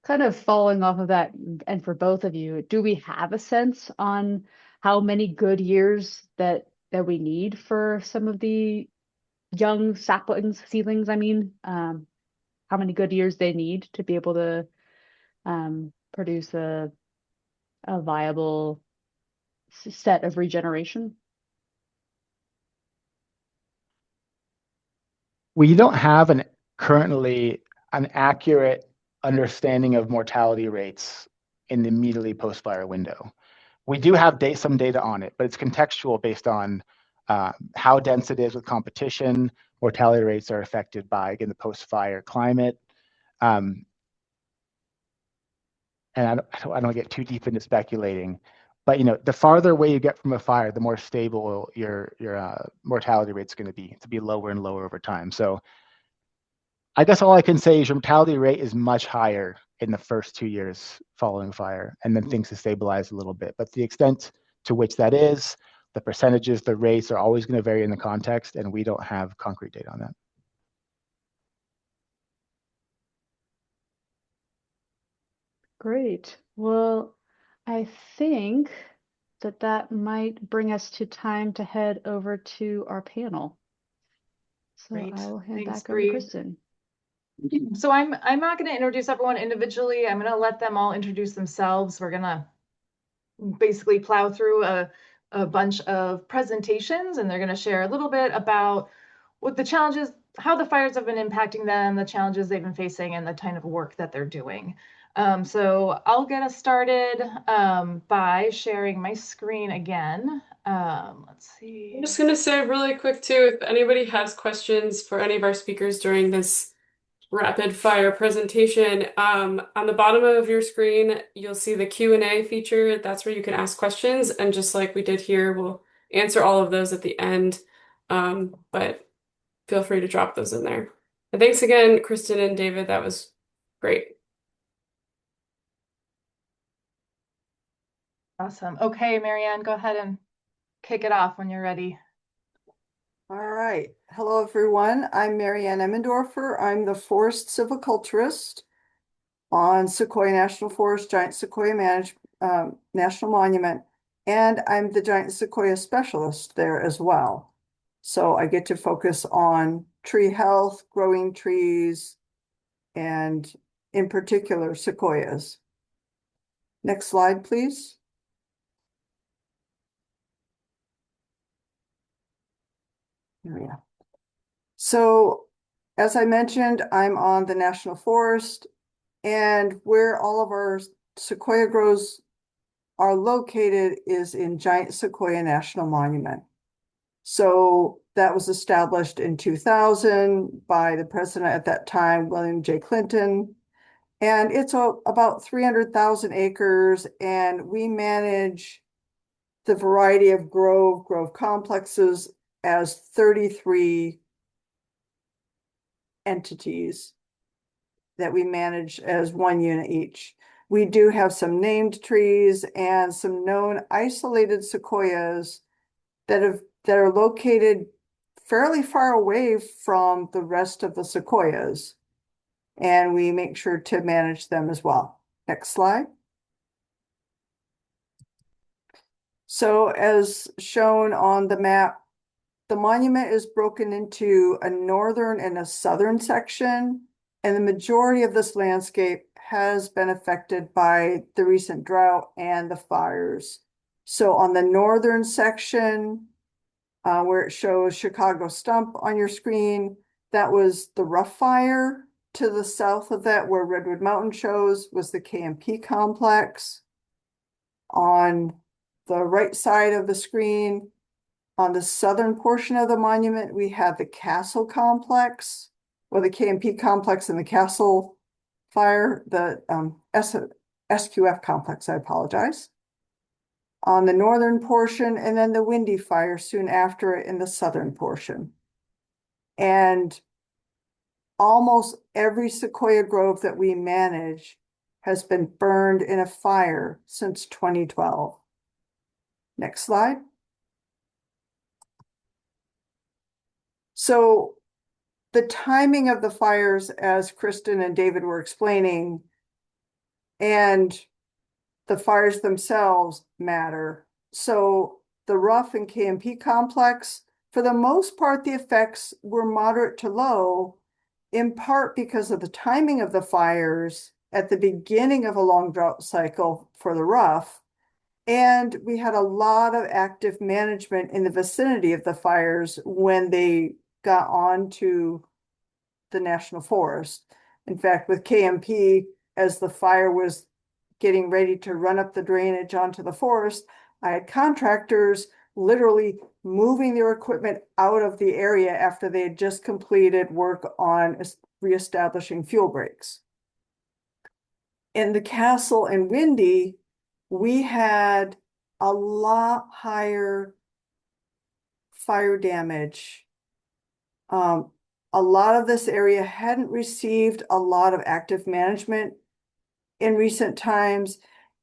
Kind of following off of that, and for both of you, do we have a sense on how many good years that we need for some of the young saplings, seedlings, how many good years they need to be able to produce a viable set of regeneration? We don't have currently an accurate understanding of mortality rates in the immediately post-fire window. We do have some data on it, but it's contextual based on how dense it is with competition. Mortality rates are affected by, again, the post-fire climate. And I don't get too deep into speculating, but the farther away you get from a fire, the more stable your mortality rate is going to be lower and lower over time. So I guess all I can say is your mortality rate is much higher in the first 2 years following fire, and then things to stabilize a little bit. But the extent to which that is, the percentages, the rates are always going to vary in the context, and we don't have concrete data on that. Great. Well, I think that might bring us to time to head over to our panel. So Great. I will hand Thanks, back over to Kristen. So I'm not going to introduce everyone individually. I'm going to let them all introduce themselves. We're going to basically plow through a bunch of presentations, and they're going to share a little bit about what the challenges, how the fires have been impacting them, the challenges they've been facing, and the kind of work that they're doing. So I'll get us started by sharing my screen again. Let's see. I'm just going to say really quick too, if anybody has questions for any of our speakers during this rapid fire presentation, on the bottom of your screen, you'll see the Q&A feature. That's where you can ask questions. And just like we did here, we'll answer all of those at the end. But feel free to drop those in there. And thanks again, Kristen and David. That was great. Awesome. Okay, Marianne, go ahead and kick it off when you're ready. All right. Hello, everyone. I'm Marianne Emmendorfer. I'm the forest silviculturist on Sequoia National Forest, Giant Sequoia National Monument, and I'm the Giant Sequoia specialist there as well. So I get to focus on tree health, growing trees, and in particular, sequoias. Next slide, please. There we go. So as I mentioned, I'm on the National Forest, and where all of our sequoia groves are located is in Giant Sequoia National Monument. So that was established in 2000 by the president at that time, William J. Clinton. And it's about 300,000 acres, and we manage the variety of grove complexes as 33 entities that we manage as one unit each. We do have some named trees and some known isolated sequoias that are located fairly far away from the rest of the sequoias, and we make sure to manage them as well. Next slide. So as shown on the map, the monument is broken into a northern and a southern section, and the majority of this landscape has been affected by the recent drought and the fires. So on the northern section, where it shows Chicago Stump on your screen, that was the rough fire. To the south of that, where Redwood Mountain shows, was the KMP complex. On the right side of the screen, on the southern portion of the monument, we have the Castle complex, or the KMP complex and the Castle fire, the SQF complex, I apologize. On the northern portion, and then the Windy fire soon after it in the southern portion. And almost every sequoia grove that we manage has been burned in a fire since 2012. Next slide. So the timing of the fires, as Kristen and David were explaining, and the fires themselves matter. So the rough and KMP complex, for the most part, the effects were moderate to low, in part because of the timing of the fires at the beginning of a long drought cycle for the rough. And we had a lot of active management in the vicinity of the fires when they got onto the national forest. In fact, with KMP, as the fire was getting ready to run up the drainage onto the forest, I had contractors literally moving their equipment out of the area after they had just completed work on reestablishing fuel breaks. In the Castle and Windy, we had a lot higher fire damage. A lot of this area hadn't received a lot of active management in recent times.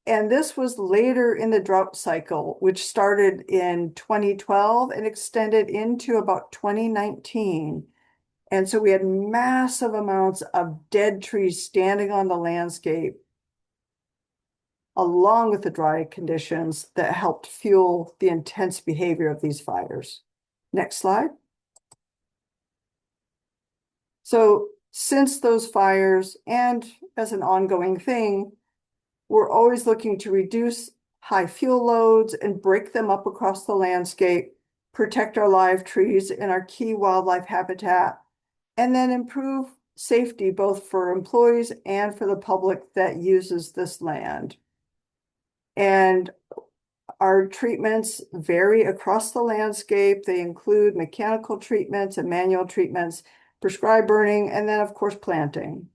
And this was later in the drought cycle, which started in 2012 and extended into about 2019. And so we had massive amounts of dead trees standing on the landscape, along with the dry conditions that helped fuel the intense behavior of these fires. Next slide. So since those fires, and as an ongoing thing, we're always looking to reduce high fuel loads and break them up across the landscape, protect our live trees and our key wildlife habitat, and then improve safety both for employees and for the public that uses this land. And our treatments vary across the landscape. They include mechanical treatments and manual treatments, prescribed burning, and then of course planting.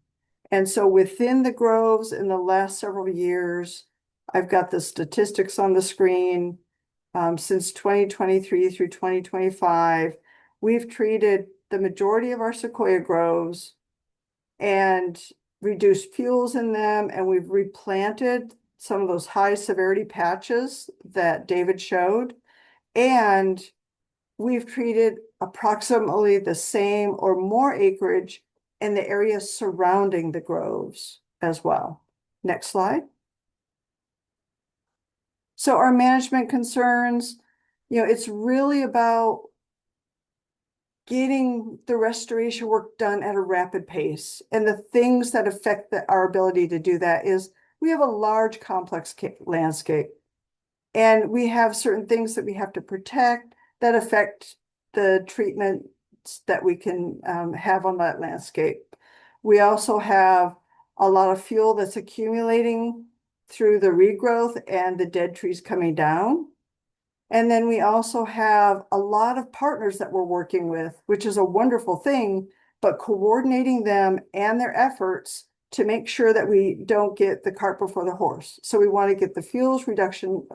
And so within the groves in the last several years, I've got the statistics on the screen. Since 2023 through 2025, we've treated the majority of our sequoia groves and reduced fuels in them, and we've replanted some of those high severity patches that David showed, and we've treated approximately the same or more acreage in the areas surrounding the groves as well. Next slide. So our management concerns, it's really about getting the restoration work done at a rapid pace. And the things that affect our ability to do that is we have a large complex landscape, and we have certain things that we have to protect that affect the treatments that we can have on that landscape. We also have a lot of fuel that's accumulating through the regrowth and the dead trees coming down. And then we also have a lot of partners that we're working with, which is a wonderful thing, but coordinating them and their efforts to make sure that we don't get the cart before the horse. So we want to get the fuels reduction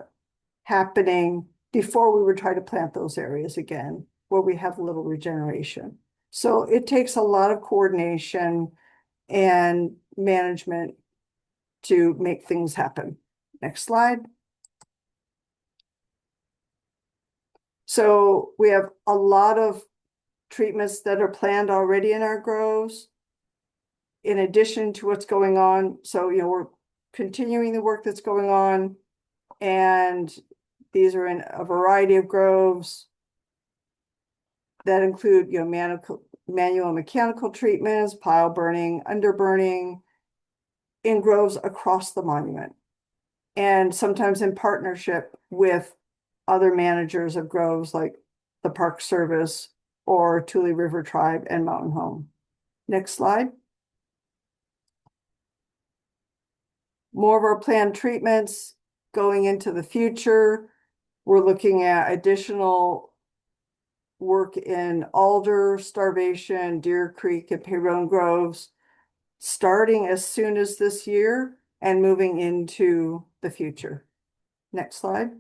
happening before we would try to plant those areas again where we have little regeneration. So it takes a lot of coordination and management to make things happen. Next slide. So we have a lot of treatments that are planned already in our groves, in addition to what's going on. So, we're continuing the work that's going on, and these are in a variety of groves that include, manual and mechanical treatments, pile burning, underburning, in groves across the monument, and sometimes in partnership with other managers of groves like the Park Service or Tule River Tribe and Mountain Home. Next slide. More of our planned treatments going into the future. We're looking at additional work in alder, starvation, Deer Creek, and Perone groves, starting as soon as this year and moving into the future. Next slide.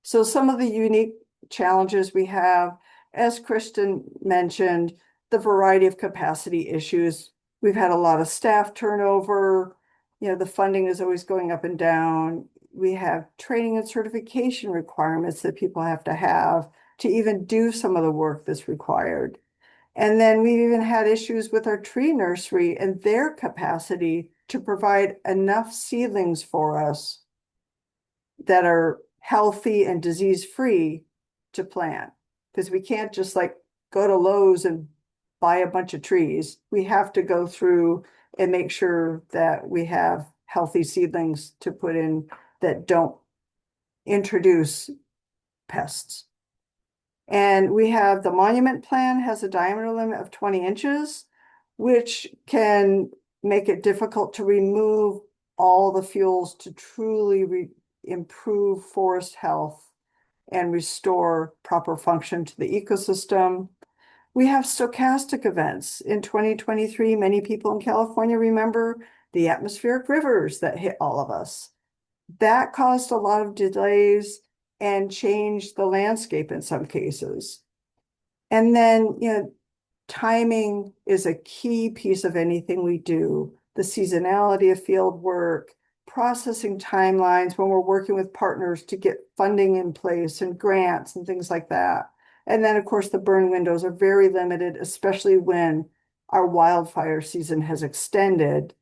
So some of the unique challenges we have, as Kristen mentioned, the variety of capacity issues. We've had a lot of staff turnover. The funding is always going up and down. We have training and certification requirements that people have to even do some of the work that's required. And then we've even had issues with our tree nursery and their capacity to provide enough seedlings for us that are healthy and disease-free to plant. Because we can't just go to Lowe's and buy a bunch of trees. We have to go through and make sure that we have healthy seedlings to put in that don't introduce pests. And we have the monument plan has a diameter limit of 20 inches, which can make it difficult to remove all the fuels to truly improve forest health and restore proper function to the ecosystem. We have stochastic events. In 2023, many people in California remember the atmospheric rivers that hit all of us. That caused a lot of delays and changed the landscape in some cases. And then, timing is a key piece of anything we do. The seasonality of field work, processing timelines when we're working with partners to get funding in place and grants and things like that. And then, of course, the burn windows are very limited, especially when our wildfire season has extended.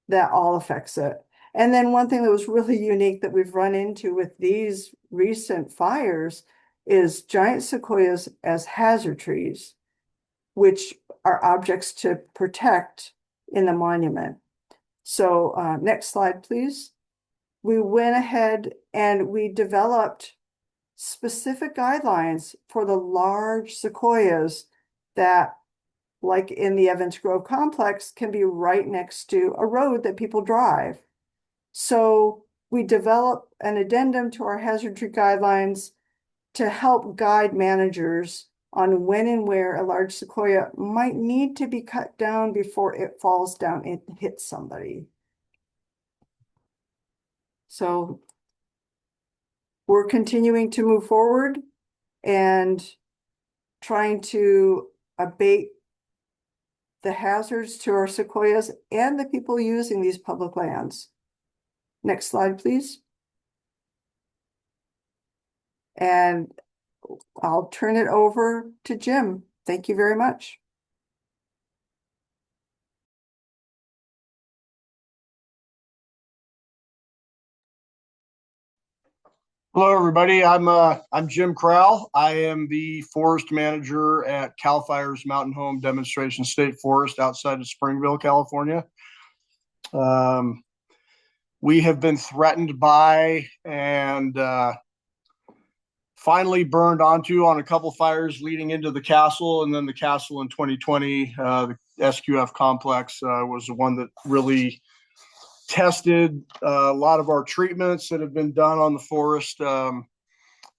That all affects it. And then one thing that was really unique that we've run into with these recent fires is giant sequoias as hazard trees, which are objects to protect in the monument. So next slide, please. We went ahead and we developed specific guidelines for the large sequoias that, like in the Evans Grove complex, can be right next to a road that people drive. So we developed an addendum to our hazard tree guidelines to help guide managers on when and where a large sequoia might need to be cut down before it falls down and hits somebody. So we're continuing to move forward, and trying to abate the hazards to our sequoias and the people using these public lands. Next slide, please. And I'll turn it over to Jim. Thank you very much. Hello, everybody. I'm Jim Kral. I am the forest manager at Cal Fire's Mountain Home Demonstration State Forest outside of Springville, California. We have been threatened by and finally burned onto on a couple fires leading into the castle, and then the castle in 2020. The SQF complex was the one that really tested a lot of our treatments that have been done on the forest over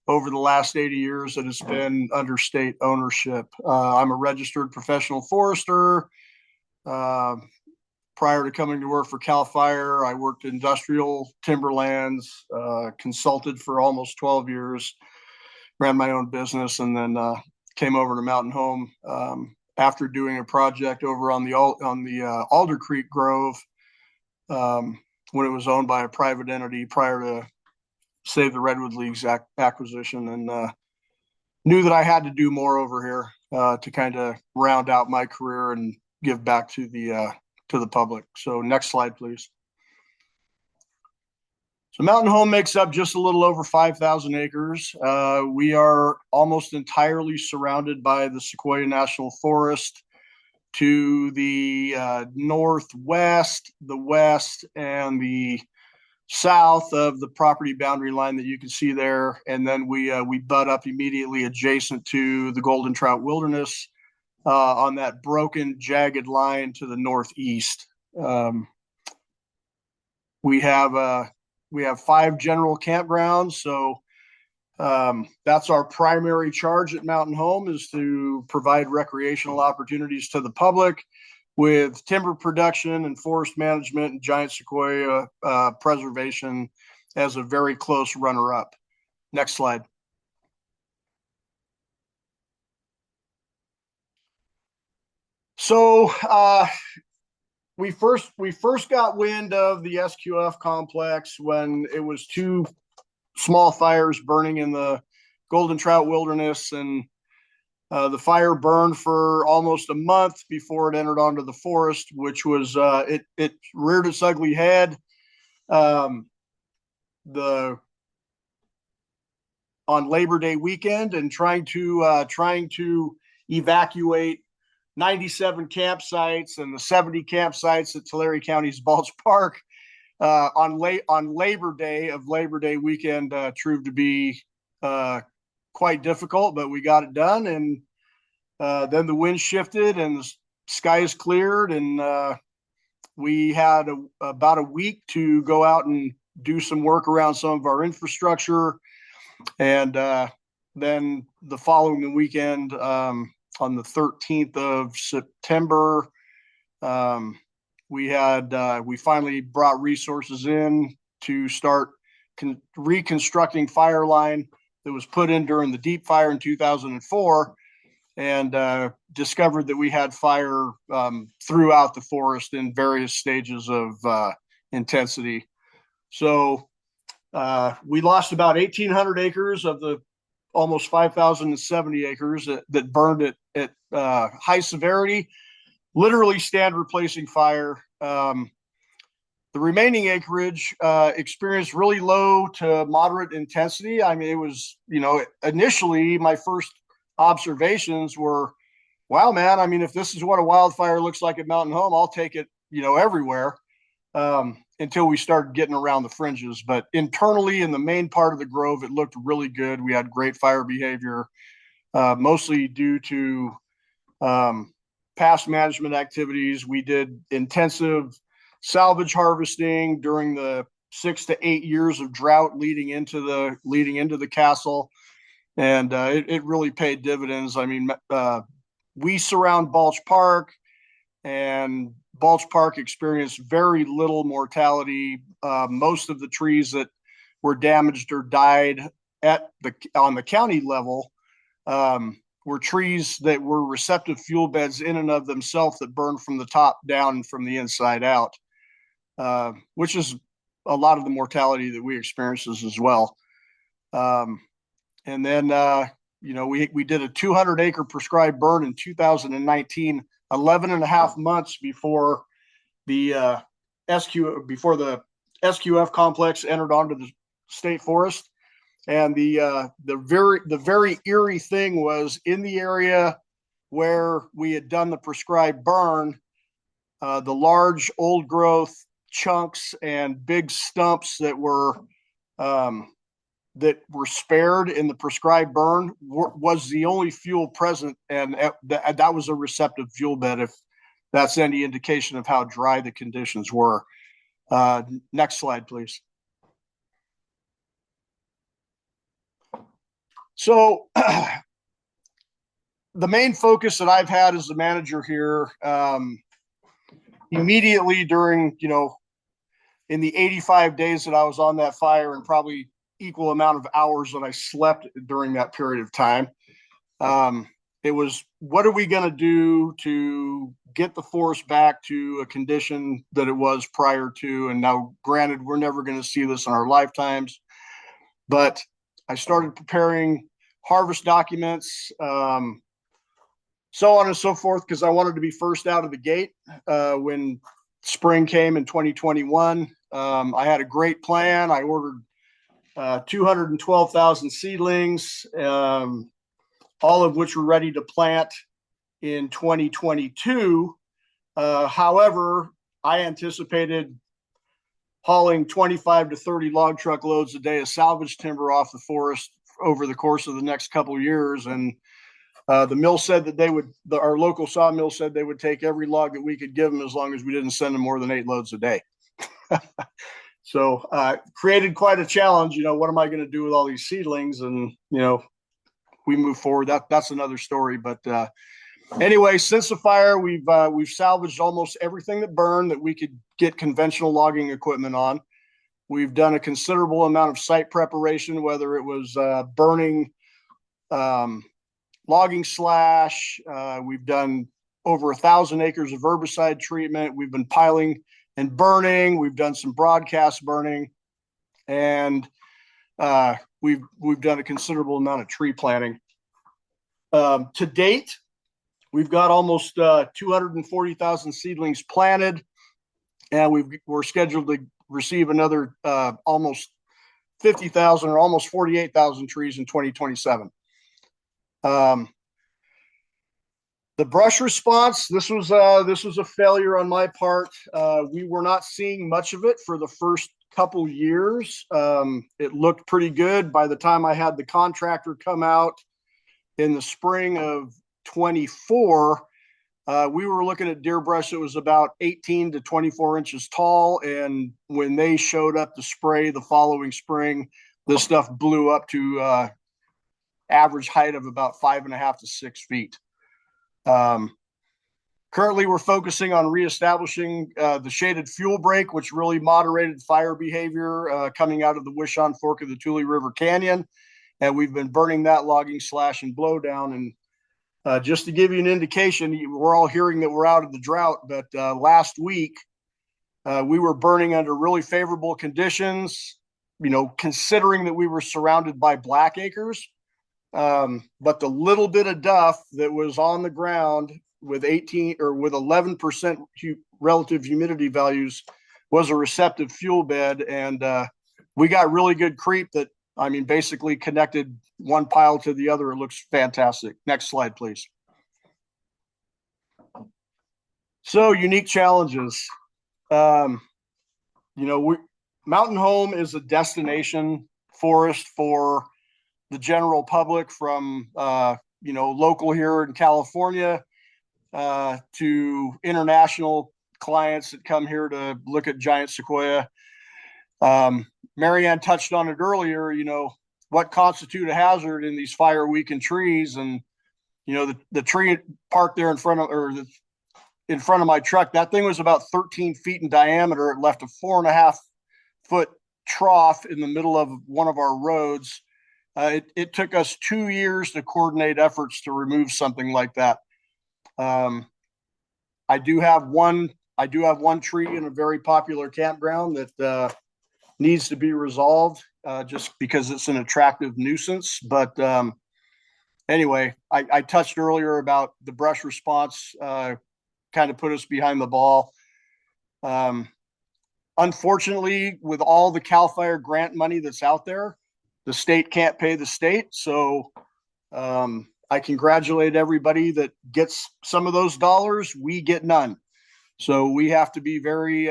the last 80 years that has been under state ownership. I'm a registered professional forester. Prior to coming to work for Cal Fire, I worked industrial timberlands, consulted for almost 12 years, ran my own business, and then came over to Mountain Home after doing a project over on the Alder Creek Grove when it was owned by a private entity prior to Save the Redwoods League's acquisition, and knew that I had to do more over here to kind of round out my career and give back to the public. So next slide, please. So Mountain Home makes up just a little over 5,000 acres. We are almost entirely surrounded by the Sequoia National Forest. To the northwest, the west, and the south of the property boundary line that you can see there, and then we butt up immediately adjacent to the Golden Trout Wilderness on that broken, jagged line to the northeast. We have 5 general campgrounds, so that's our primary charge at Mountain Home, is to provide recreational opportunities to the public with timber production and forest management and giant sequoia preservation as a very close runner-up. Next slide. So we first got wind of the SQF complex when it was 2 small fires burning in the Golden Trout Wilderness, and the fire burned for almost a month before it entered onto the forest, which was it reared its ugly head. On Labor Day weekend, and trying to evacuate 97 campsites and the 70 campsites at Tulare County's Balch Park on Labor Day weekend proved to be quite difficult, but we got it done. And then the wind shifted and the skies cleared, and we had about a week to go out and do some work around some of our infrastructure. And then the following weekend, on the 13th of September, we finally brought resources in to start reconstructing fire line that was put in during the deep fire in 2004, and discovered that we had fire throughout the forest in various stages of intensity. So we lost about 1,800 acres of the almost 5,070 acres that burned at high severity, literally stand replacing fire. The remaining acreage experienced really low to moderate intensity. I mean, it was, initially my first observations were, wow, man, I mean, if this is what a wildfire looks like at Mountain Home, I'll take it, everywhere, until we started getting around the fringes. But internally in the main part of the grove, it looked really good. We had great fire behavior, mostly due to past management activities. We did intensive salvage harvesting during the 6 to 8 years of drought leading into the castle, and it really paid dividends. I mean, we surround Balch Park, and Balch Park experienced very little mortality. Most of the trees that were damaged or died on the county level were trees that were receptive fuel beds in and of themselves that burned from the top down and from the inside out, which is a lot of the mortality that we experiences as well. And then, we did a 200-acre prescribed burn in 2019, 11 and a half months before the SQF complex entered onto the state forest. And the very eerie thing was, in the area where we had done the prescribed burn, the large old growth chunks and big stumps that were spared in the prescribed burn was the only fuel present, and that was a receptive fuel bed, if that's any indication of how dry the conditions were. Next slide, please. So the main focus that I've had as the manager here, immediately during, in the 85 days that I was on that fire, and probably equal amount of hours that I slept during that period of time, it was, what are we going to do to get the forest back to a condition that it was prior to? And now, granted, we're never going to see this in our lifetimes, but I started preparing harvest documents, so on and so forth, because I wanted to be first out of the gate when spring came in 2021. I had a great plan. I ordered 212,000 seedlings, all of which were ready to plant in 2022. However, I anticipated hauling 25 to 30 log truck loads a day of salvage timber off the forest over the course of the next couple of years. And the mill said that our local sawmill said they would take every log that we could give them as long as we didn't send them more than 8 loads a day. So created quite a challenge. What am I going to do with all these seedlings? And, we move forward. That's another story. But anyway, since the fire, we've salvaged almost everything that burned that we could get conventional logging equipment on. We've done a considerable amount of site preparation, whether it was burning, logging slash. We've done over 1,000 acres of herbicide treatment. We've been piling and burning. We've done some broadcast burning, and we've done a considerable amount of tree planting. To date, we've got almost 240,000 seedlings planted, and we're scheduled to receive another almost 50,000 or almost 48,000 trees in 2027. The brush response, this was a failure on my part. We were not seeing much of it for the first couple years. It looked pretty good. By the time I had the contractor come out in the spring of 24, we were looking at deer brush that was about 18 to 24 inches tall. And when they showed up to spray the following spring, this stuff blew up to average height of about 5.5 to 6 feet. Currently, we're focusing on reestablishing the shaded fuel break, which really moderated fire behavior coming out of the Wishon Fork of the Tule River Canyon. And we've been burning that logging slash and blowdown. And just to give you an indication, we're all hearing that we're out of the drought, but last week we were burning under really favorable conditions, considering that we were surrounded by black acres. But the little bit of duff that was on the ground with 11% relative humidity values was a receptive fuel bed. And we got really good creep that, basically connected one pile to the other. It looks fantastic. Next slide, please. So, unique challenges. Mountain Home is a destination forest for the general public, from local here in California to international clients that come here to look at giant sequoia. Marianne touched on it earlier, what constitute a hazard in these fire weakened trees. And, the tree parked there in front of my truck, that thing was about 13 feet in diameter. It left a 4.5 foot trough in the middle of one of our roads. It took us 2 years to coordinate efforts to remove something like that. I do have one tree in a very popular campground that needs to be resolved just because it's an attractive nuisance. But anyway, I touched earlier about the brush response kind of put us behind the ball. Unfortunately, with all the CAL FIRE grant money that's out there, the state can't pay the state. So I congratulate everybody that gets some of those dollars. We get none. So we have to be very,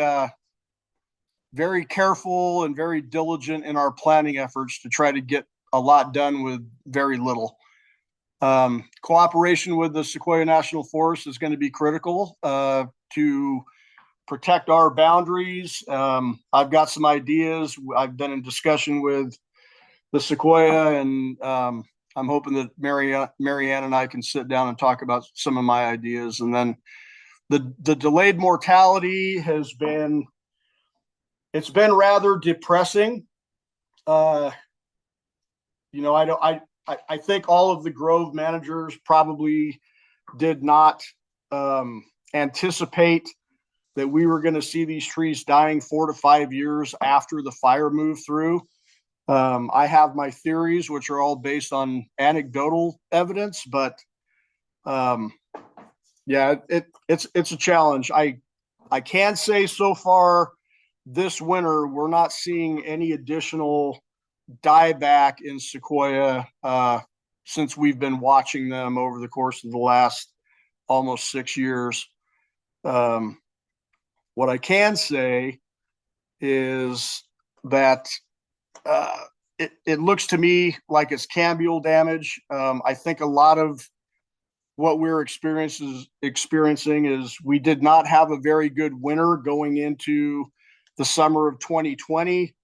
very careful and very diligent in our planning efforts to try to get a lot done with very little. Cooperation with the Sequoia National Forest is going to be critical to protect our boundaries. I've got some ideas. I've been in discussion with the Sequoia, and I'm hoping that Marianne and I can sit down and talk about some of my ideas. And then the delayed mortality it's been rather depressing. I think all of the grove managers probably did not anticipate that we were going to see these trees dying 4 to 5 years after the fire moved through. I have my theories, which are all based on anecdotal evidence, but yeah, it's a challenge. I can say so far this winter we're not seeing any additional dieback in Sequoia since we've been watching them over the course of the last almost 6 years. What I can say is that it looks to me like it's cambial damage. I think a lot of what we're experiencing is we did not have a very good winter going into the summer of 2020.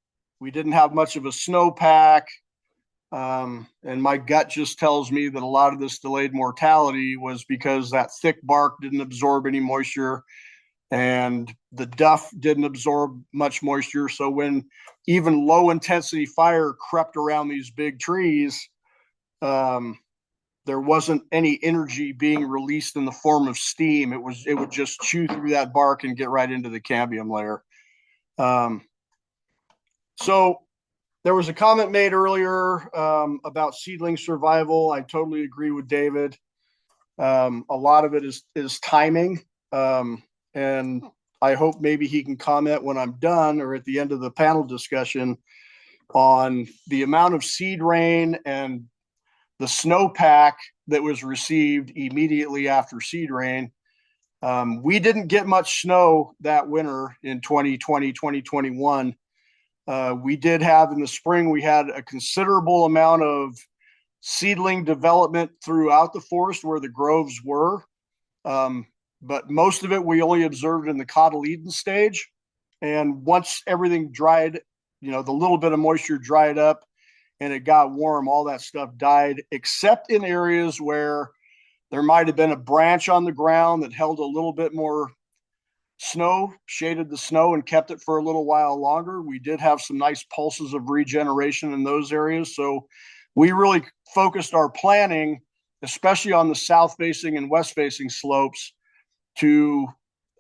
We didn't have much of a snowpack. And my gut just tells me that a lot of this delayed mortality was because that thick bark didn't absorb any moisture and the duff didn't absorb much moisture. So when even low intensity fire crept around these big trees, there wasn't any energy being released in the form of steam. It would just chew through that bark and get right into the cambium layer. So there was a comment made earlier about seedling survival. I totally agree with David. A lot of it is timing. And I hope maybe he can comment when I'm done or at the end of the panel discussion on the amount of seed rain and the snowpack that was received immediately after seed rain. We didn't get much snow that winter in 2020, 2021. We did have in the spring, we had a considerable amount of seedling development throughout the forest where the groves were. But most of it we only observed in the cotyledon stage. And once everything dried, the little bit of moisture dried up and it got warm, all that stuff died, except in areas where there might have been a branch on the ground that held a little bit more snow, shaded the snow and kept it for a little while longer. We did have some nice pulses of regeneration in those areas. So we really focused our planning, especially on the south facing and west facing slopes, to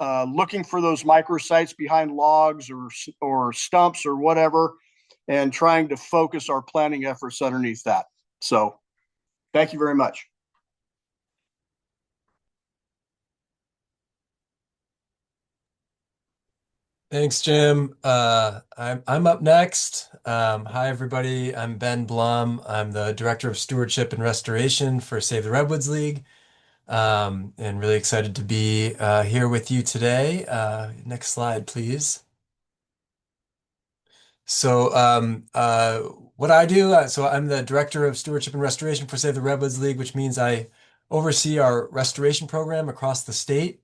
looking for those microsites behind logs or stumps or whatever, and trying to focus our planning efforts underneath that. So thank you very much. Thanks, Jim. I'm up next. Hi, everybody. I'm Ben Blom. I'm the Director of Stewardship and Restoration for Save the Redwoods League. And really excited to be here with you today. Next slide, please. So what I do, so I'm the Director of Stewardship and Restoration for Save the Redwoods League, which means I oversee our restoration program across the state.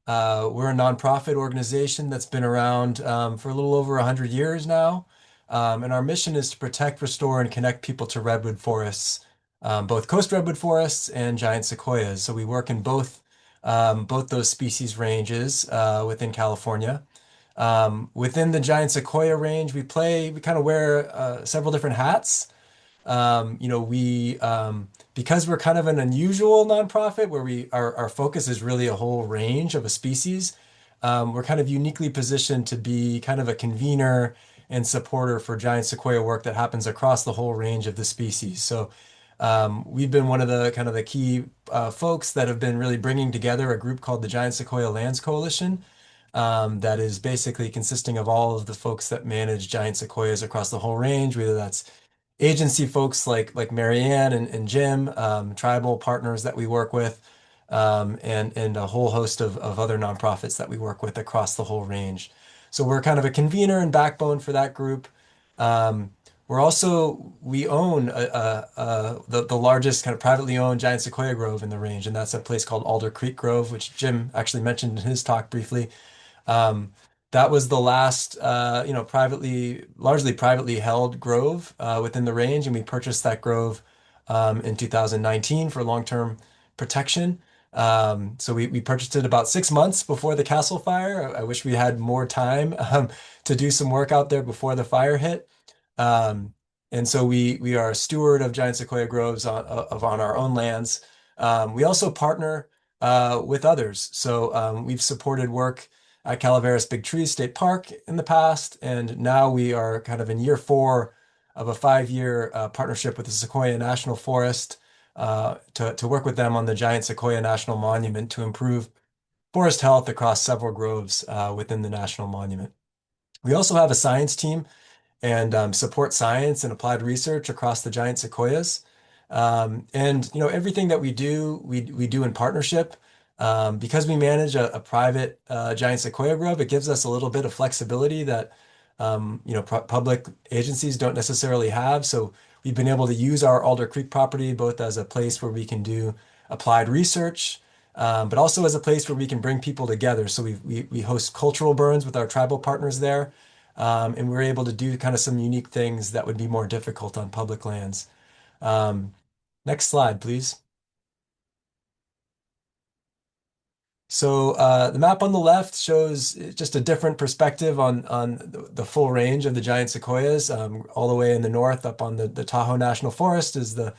We're a nonprofit organization that's been around for a little over 100 years now. And our mission is to protect, restore, and connect people to redwood forests, both coast redwood forests and giant sequoias. So we work in both those species ranges within California. Within the giant sequoia range, we kind of wear several different hats. Because we're kind of an unusual nonprofit where our focus is really a whole range of a species, we're kind of uniquely positioned to be kind of a convener and supporter for giant sequoia work that happens across the whole range of the species. So we've been one of the kind of the key folks that have been really bringing together a group called the Giant Sequoia Lands Coalition, that is basically consisting of all of the folks that manage giant sequoias across the whole range, whether that's agency folks like Marianne and Jame, tribal partners that we work with, and a whole host of other nonprofits that we work with across the whole range. So we're kind of a convener and backbone for that group. Um, we own the largest kind of privately owned giant sequoia grove in the range, and that's a place called Alder Creek Grove, which Jim actually mentioned in his talk briefly. Um, that was the last, largely privately held grove within the range, and we purchased that grove in 2019 for long-term protection. So we purchased it about 6 months before the Castle Fire. I wish we had more time to do some work out there before the fire hit. Um, and so we are a steward of giant sequoia groves on our own lands. We also partner with others. So we've supported work at Calaveras Big Trees State Park in the past, and now we are kind of in year 4 of a 5-year partnership with the Sequoia National Forest to work with them on the Giant Sequoia National Monument to improve forest health across several groves within the national monument. We also have a science team and support science and applied research across the giant sequoias. And everything that we do in partnership. Because we manage a private giant sequoia grove, it gives us a little bit of flexibility that public agencies don't necessarily have. So we've been able to use our Alder Creek property both as a place where we can do applied research, but also as a place where we can bring people together. So we host cultural burns with our tribal partners there, and we're able to do kind of some unique things that would be more difficult on public lands. Um, Next slide, please. So the map on the left shows just a different perspective on the full range of the giant sequoias. All the way in the north, up on the Tahoe National Forest, is the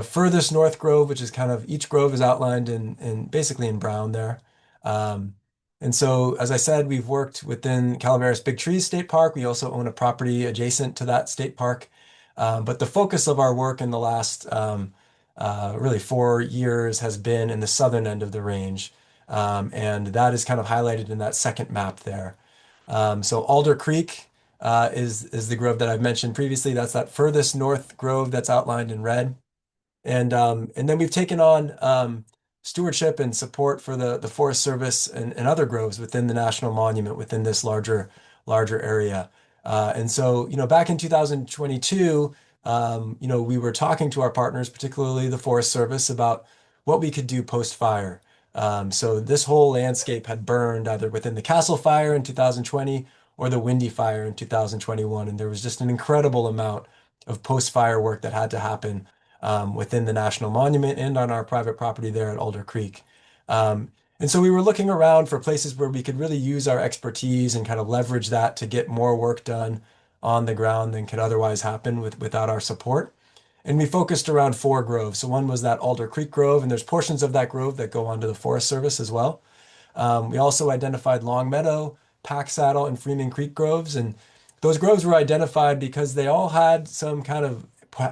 furthest north grove, which is kind of each grove is outlined in basically in brown there. Um, and so, as I said, we've worked within Calaveras Big Trees State Park. We also own a property adjacent to that state park. But the focus of our work in the last really 4 years has been in the southern end of the range. And that is kind of highlighted in that second map there. So Alder Creek is the grove that I've mentioned previously. That's that furthest north grove that's outlined in red. And then we've taken on stewardship and support for the Forest Service and other groves within the National Monument within this larger area. And so, back in 2022, we were talking to our partners, particularly the Forest Service, about what we could do post-fire. So this whole landscape had burned either within the Castle Fire in 2020 or the Windy Fire in 2021. And there was just an incredible amount of post-fire work that had to happen within the National Monument and on our private property there at Alder Creek. And so we were looking around for places where we could really use our expertise and kind of leverage that to get more work done on the ground than could otherwise happen without our support. And we focused around 4 groves. So one was that Alder Creek Grove, and there's portions of that grove that go onto the Forest Service as well. We also identified Long Meadow, Pack Saddle, and Freeman Creek groves. And those groves were identified because they all had some kind of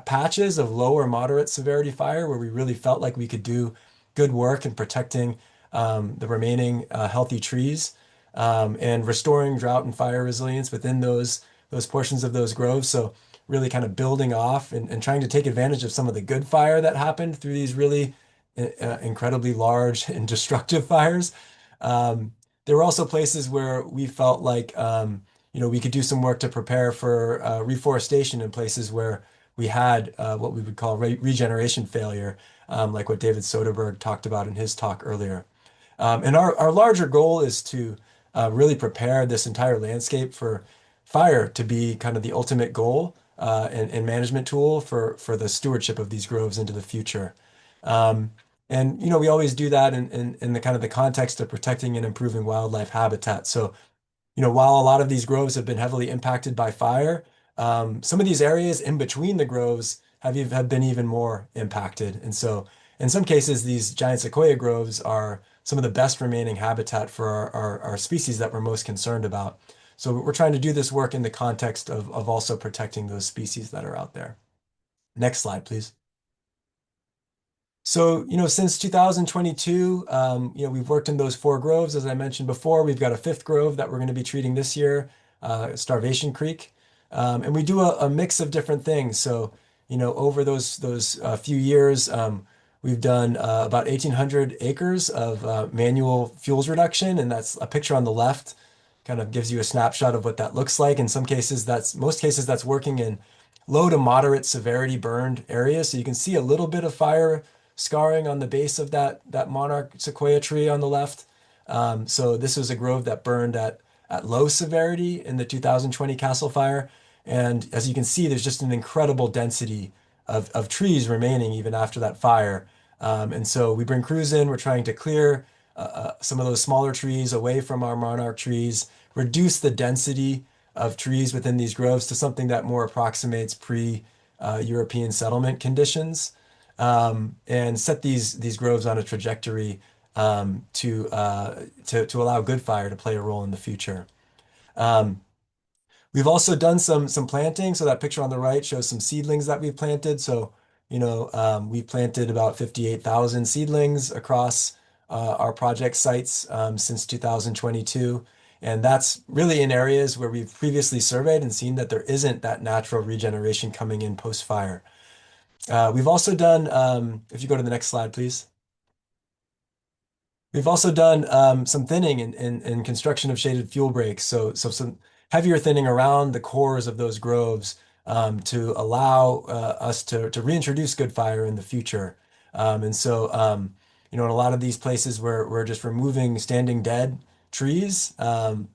patches of low or moderate severity fire where we really felt like we could do good work in protecting the remaining healthy trees and restoring drought and fire resilience within those portions of those groves. So really kind of building off and trying to take advantage of some of the good fire that happened through these really incredibly large and destructive fires. There were also places where we felt like we could do some work to prepare for reforestation in places where we had what we would call regeneration failure, like what David Soderberg talked about in his talk earlier. And our larger goal is to really prepare this entire landscape for fire to be kind of the ultimate goal and management tool for the stewardship of these groves into the future. And we always do that in the kind of the context of protecting and improving wildlife habitat. So while a lot of these groves have been heavily impacted by fire, some of these areas in between the groves have been even more impacted. And so in some cases, these giant sequoia groves are some of the best remaining habitat for our species that we're most concerned about. So we're trying to do this work in the context of also protecting those species that are out there. Next slide, please. So, since 2022, we've worked in those 4 groves. As I mentioned before, we've got a 5th grove that we're going to be treating this year, Starvation Creek. And we do a mix of different things. So, over those few years, we've done about 1,800 acres of manual fuels reduction. And that's a picture on the left, kind of gives you a snapshot of what that looks like. In most cases, that's working in low to moderate severity burned areas. So you can see a little bit of fire scarring on the base of that monarch sequoia tree on the left. So this was a grove that burned at low severity in the 2020 Castle Fire. And as you can see, there's just an incredible density of trees remaining even after that fire. And so we bring crews in, we're trying to clear some of those smaller trees away from our monarch trees, reduce the density of trees within these groves to something that more approximates pre-European settlement conditions, and set these groves on a trajectory to allow good fire to play a role in the future. We've also done some planting. So that picture on the right shows some seedlings that we've planted. So, we planted about 58,000 seedlings across our project sites since 2022. And that's really in areas where we've previously surveyed and seen that there isn't that natural regeneration coming in post-fire. We've also done, if you go to the next slide, please. We've also done some thinning and construction of shaded fuel breaks. So some heavier thinning around the cores of those groves to allow us to reintroduce good fire in the future. And so, in a lot of these places we're just removing standing dead trees and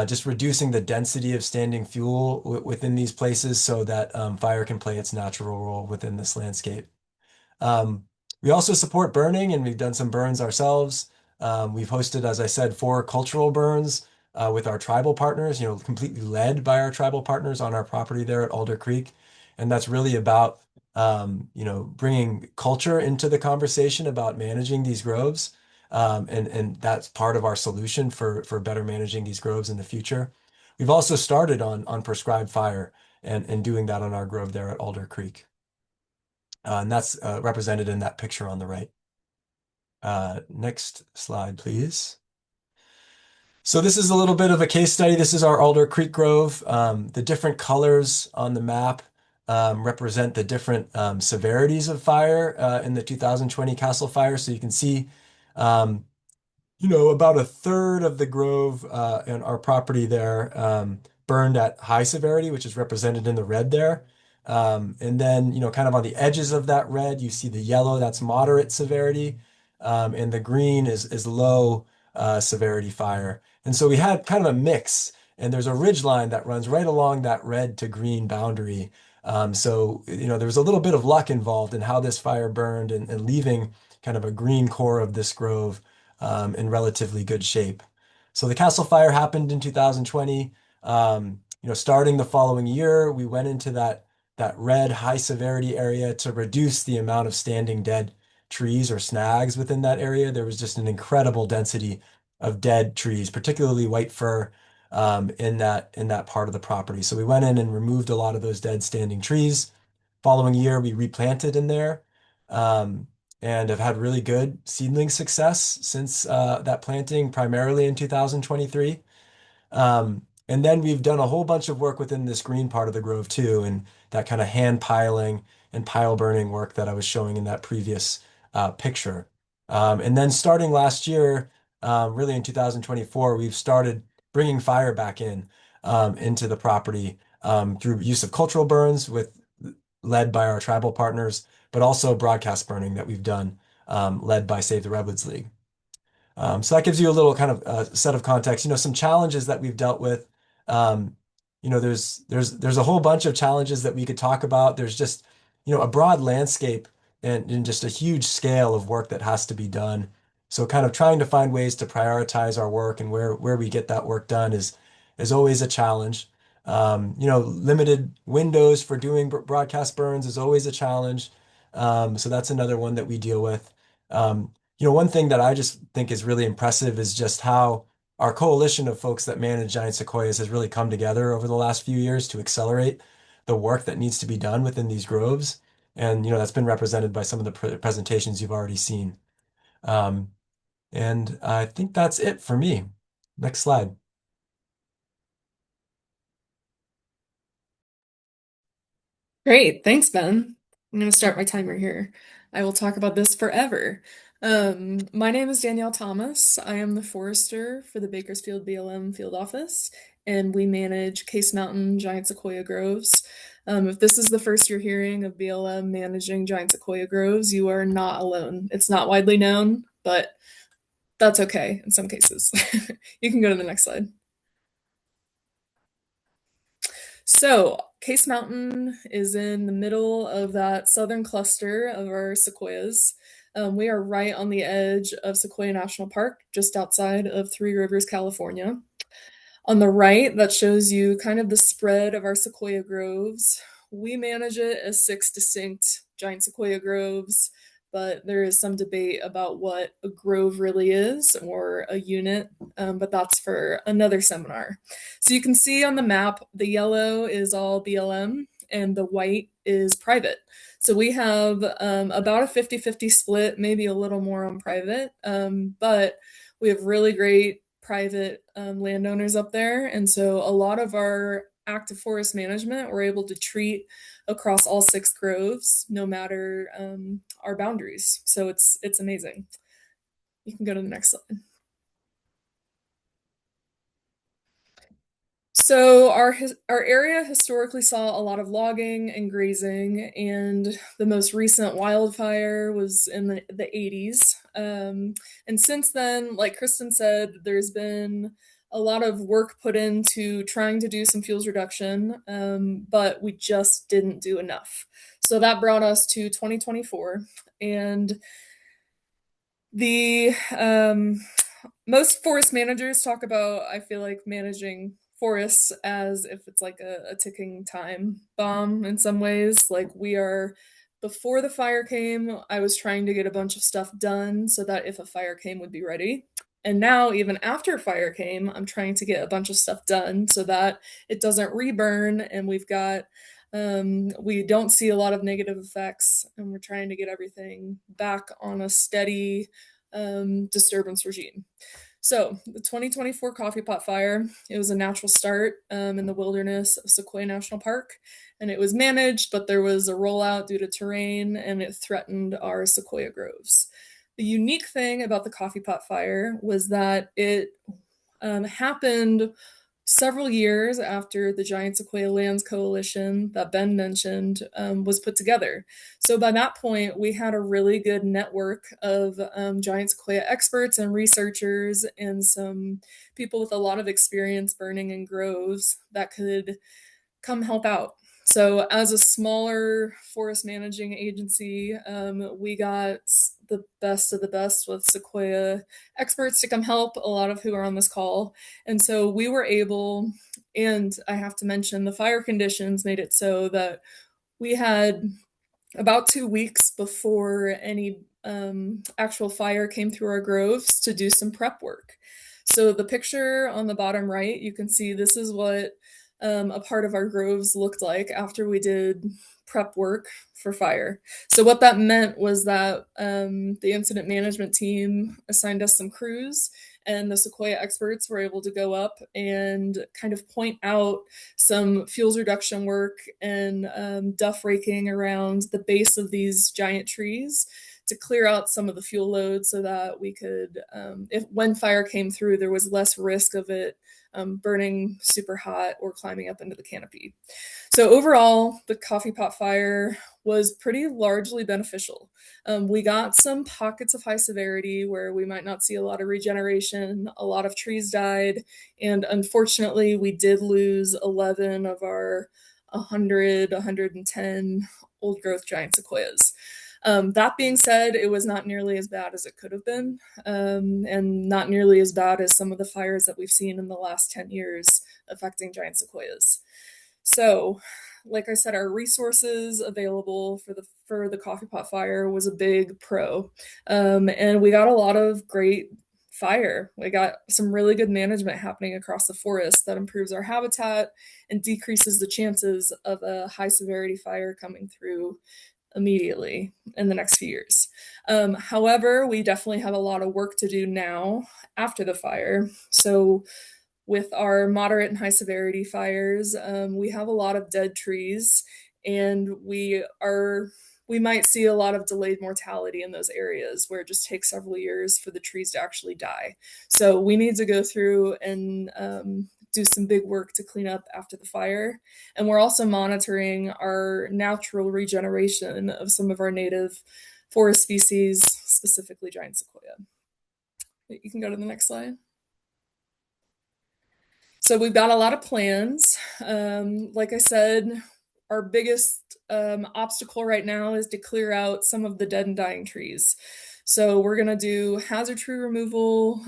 just reducing the density of standing fuel within these places so that fire can play its natural role within this landscape. Um, we also support burning, and we've done some burns ourselves. We've hosted, as I said, 4 cultural burns with our tribal partners, completely led by our tribal partners on our property there at Alder Creek. And that's really about, bringing culture into the conversation about managing these groves. And that's part of our solution for better managing these groves in the future. We've also started on prescribed fire and doing that on our grove there at Alder Creek. And that's represented in that picture on the right. Next slide, please. So this is a little bit of a case study. This is our Alder Creek Grove. The different colors on the map represent the different severities of fire in the 2020 Castle Fire. So you can see, about a third of the grove and our property there burned at high severity, which is represented in the red there. And then, kind of on the edges of that red, you see the yellow, that's moderate severity. And the green is low severity fire. And so we had kind of a mix, and there's a ridge line that runs right along that red to green boundary. So, there was a little bit of luck involved in how this fire burned and leaving kind of a green core of this grove in relatively good shape. So the Castle Fire happened in 2020. Starting the following year, we went into that red high severity area to reduce the amount of standing dead trees or snags within that area. There was just an incredible density of dead trees, particularly white fir, in that part of the property. So we went in and removed a lot of those dead standing trees. Following year, we replanted in there, and have had really good seedling success since that planting, primarily in 2023. And then we've done a whole bunch of work within this green part of the grove too, and that kind of hand piling and pile burning work that I was showing in that previous picture. And then starting last year, really in 2024, we've started bringing fire back into the property through use of cultural burns led by our tribal partners, but also broadcast burning that we've done led by Save the Redwoods League. So that gives you a little kind of set of context. Some challenges that we've dealt with. There's a whole bunch of challenges that we could talk about. There's just a broad landscape and just a huge scale of work that has to be done. So kind of trying to find ways to prioritize our work and where we get that work done is always a challenge. Limited windows for doing broadcast burns is always a challenge. So that's another one that we deal with. One thing that I just think is really impressive is just how our coalition of folks that manage giant sequoias has really come together over the last few years to accelerate the work that needs to be done within these groves. And, that's been represented by some of the presentations you've already seen. And I think that's it for me. Next slide. Great. Thanks, Ben. I'm going to start my timer here. I will talk about this forever. My name is Danielle Thomas. I am the forester for the Bakersfield BLM field office, and we manage Case Mountain giant sequoia groves. If this is the first you're hearing of BLM managing giant sequoia groves, you are not alone. It's not widely known, but that's okay in some cases. You can go to the next slide. So, Case Mountain is in the middle of that southern cluster of our sequoias. We are right on the edge of Sequoia National Park, just outside of Three Rivers, California. On the right, that shows you kind of the spread of our sequoia groves. We manage it as 6 distinct giant sequoia groves, but there is some debate about what a grove really is or a unit, but that's for another seminar. So you can see on the map, the yellow is all BLM and the white is private. So we have about a 50-50 split, maybe a little more on private, but we have really great private landowners up there. And so a lot of our active forest management, we're able to treat across all 6 groves, no matter our boundaries. So it's amazing. You can go to the next slide. So our area historically saw a lot of logging and grazing, and the most recent wildfire was in the 80s. And since then, like Kristen said, there's been a lot of work put into trying to do some fuels reduction, but we just didn't do enough. So that brought us to 2024, and the most forest managers talk about, I feel like, managing forests as if it's like a ticking time bomb in some ways. Like before the fire came, I was trying to get a bunch of stuff done so that if a fire came, would be ready. And now, even after fire came, I'm trying to get a bunch of stuff done so that it doesn't reburn and we don't see a lot of negative effects, and we're trying to get everything back on a steady disturbance regime. So the 2024 coffee pot fire, it was a natural start in the wilderness of Sequoia National Park, and it was managed, but there was a rollout due to terrain, and it threatened our sequoia groves. The unique thing about the coffee pot fire was that it happened several years after the Giant Sequoia Lands Coalition that Ben mentioned was put together. So by that point, we had a really good network of giant sequoia experts and researchers and some people with a lot of experience burning in groves that could come help out. So as a smaller forest managing agency, we got the best of the best with Sequoia experts to come help, a lot of who are on this call. And so we were able, and I have to mention the fire conditions made it so that we had about 2 weeks before any actual fire came through our groves to do some prep work. So the picture on the bottom right, you can see this is what a part of our groves looked like after we did prep work for fire. So what that meant was that the incident management team assigned us some crews, and the Sequoia experts were able to go up and kind of point out some fuels reduction work and duff raking around the base of these giant trees to clear out some of the fuel load so that we could, when fire came through, there was less risk of it burning super hot or climbing up into the canopy. So overall, the coffee pot fire was pretty largely beneficial. We got some pockets of high severity where we might not see a lot of regeneration, a lot of trees died, and unfortunately, we did lose 11 of our 110 old growth giant sequoias. That being said, it was not nearly as bad as it could have been, and not nearly as bad as some of the fires that we've seen in the last 10 years affecting giant sequoias. So, like I said, our resources available for the coffee pot fire was a big pro, and we got a lot of great fire. We got some really good management happening across the forest that improves our habitat and decreases the chances of a high severity fire coming through immediately in the next few years. However, we definitely have a lot of work to do now after the fire. So, with our moderate and high severity fires, we have a lot of dead trees, and we might see a lot of delayed mortality in those areas where it just takes several years for the trees to actually die. So we need to go through and do some big work to clean up after the fire. And we're also monitoring our natural regeneration of some of our native forest species, specifically giant sequoia. You can go to the next slide. So we've got a lot of plans. Like I said, our biggest obstacle right now is to clear out some of the dead and dying trees. So we're going to do hazard tree removal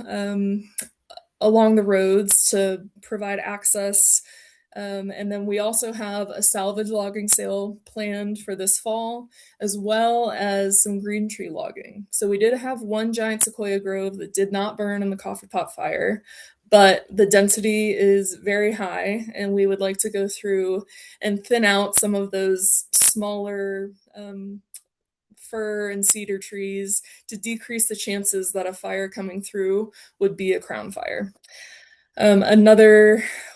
along the roads to provide access. And then we also have a salvage logging sale planned for this fall, as well as some green tree logging. So we did have one giant sequoia grove that did not burn in the coffee pot fire, but the density is very high, and we would like to go through and thin out some of those smaller fir and cedar trees to decrease the chances that a fire coming through would be a crown fire.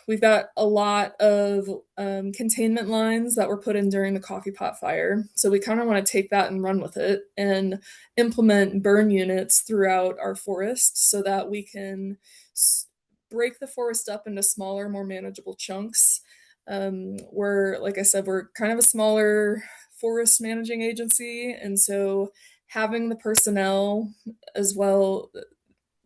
We've got a lot of containment lines that were put in during the coffee pot fire. So we kind of want to take that and run with it and implement burn units throughout our forest so that we can break the forest up into smaller, more manageable chunks. Like I said, we're kind of a smaller forest managing agency. And so having the personnel as well,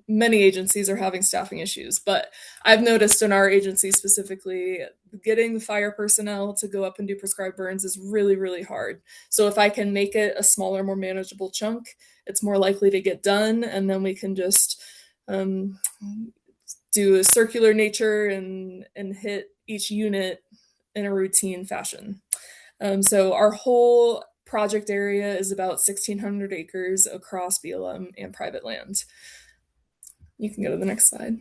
many agencies are having staffing issues, but I've noticed in our agency specifically, getting the fire personnel to go up and do prescribed burns is really, really hard. So if I can make it a smaller, more manageable chunk, it's more likely to get done, and then we can just do a circular nature and hit each unit in a routine fashion. So our whole project area is about 1,600 acres across BLM and private land. You can go to the next slide.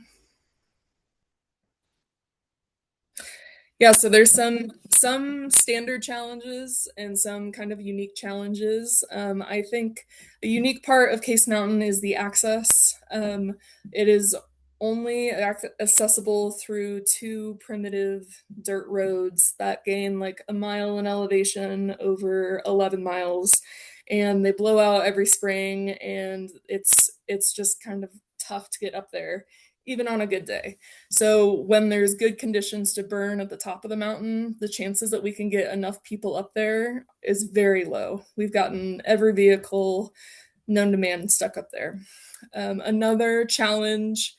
Yeah, so there's some standard challenges and some kind of unique challenges. I think a unique part of Case Mountain is the access. It is only accessible through two primitive dirt roads that gain like a mile in elevation over 11 miles, and they blow out every spring, and it's just kind of tough to get up there, even on a good day. So when there's good conditions to burn at the top of the mountain, the chances that we can get enough people up there is very low. We've gotten every vehicle known to man stuck up there. Another challenge,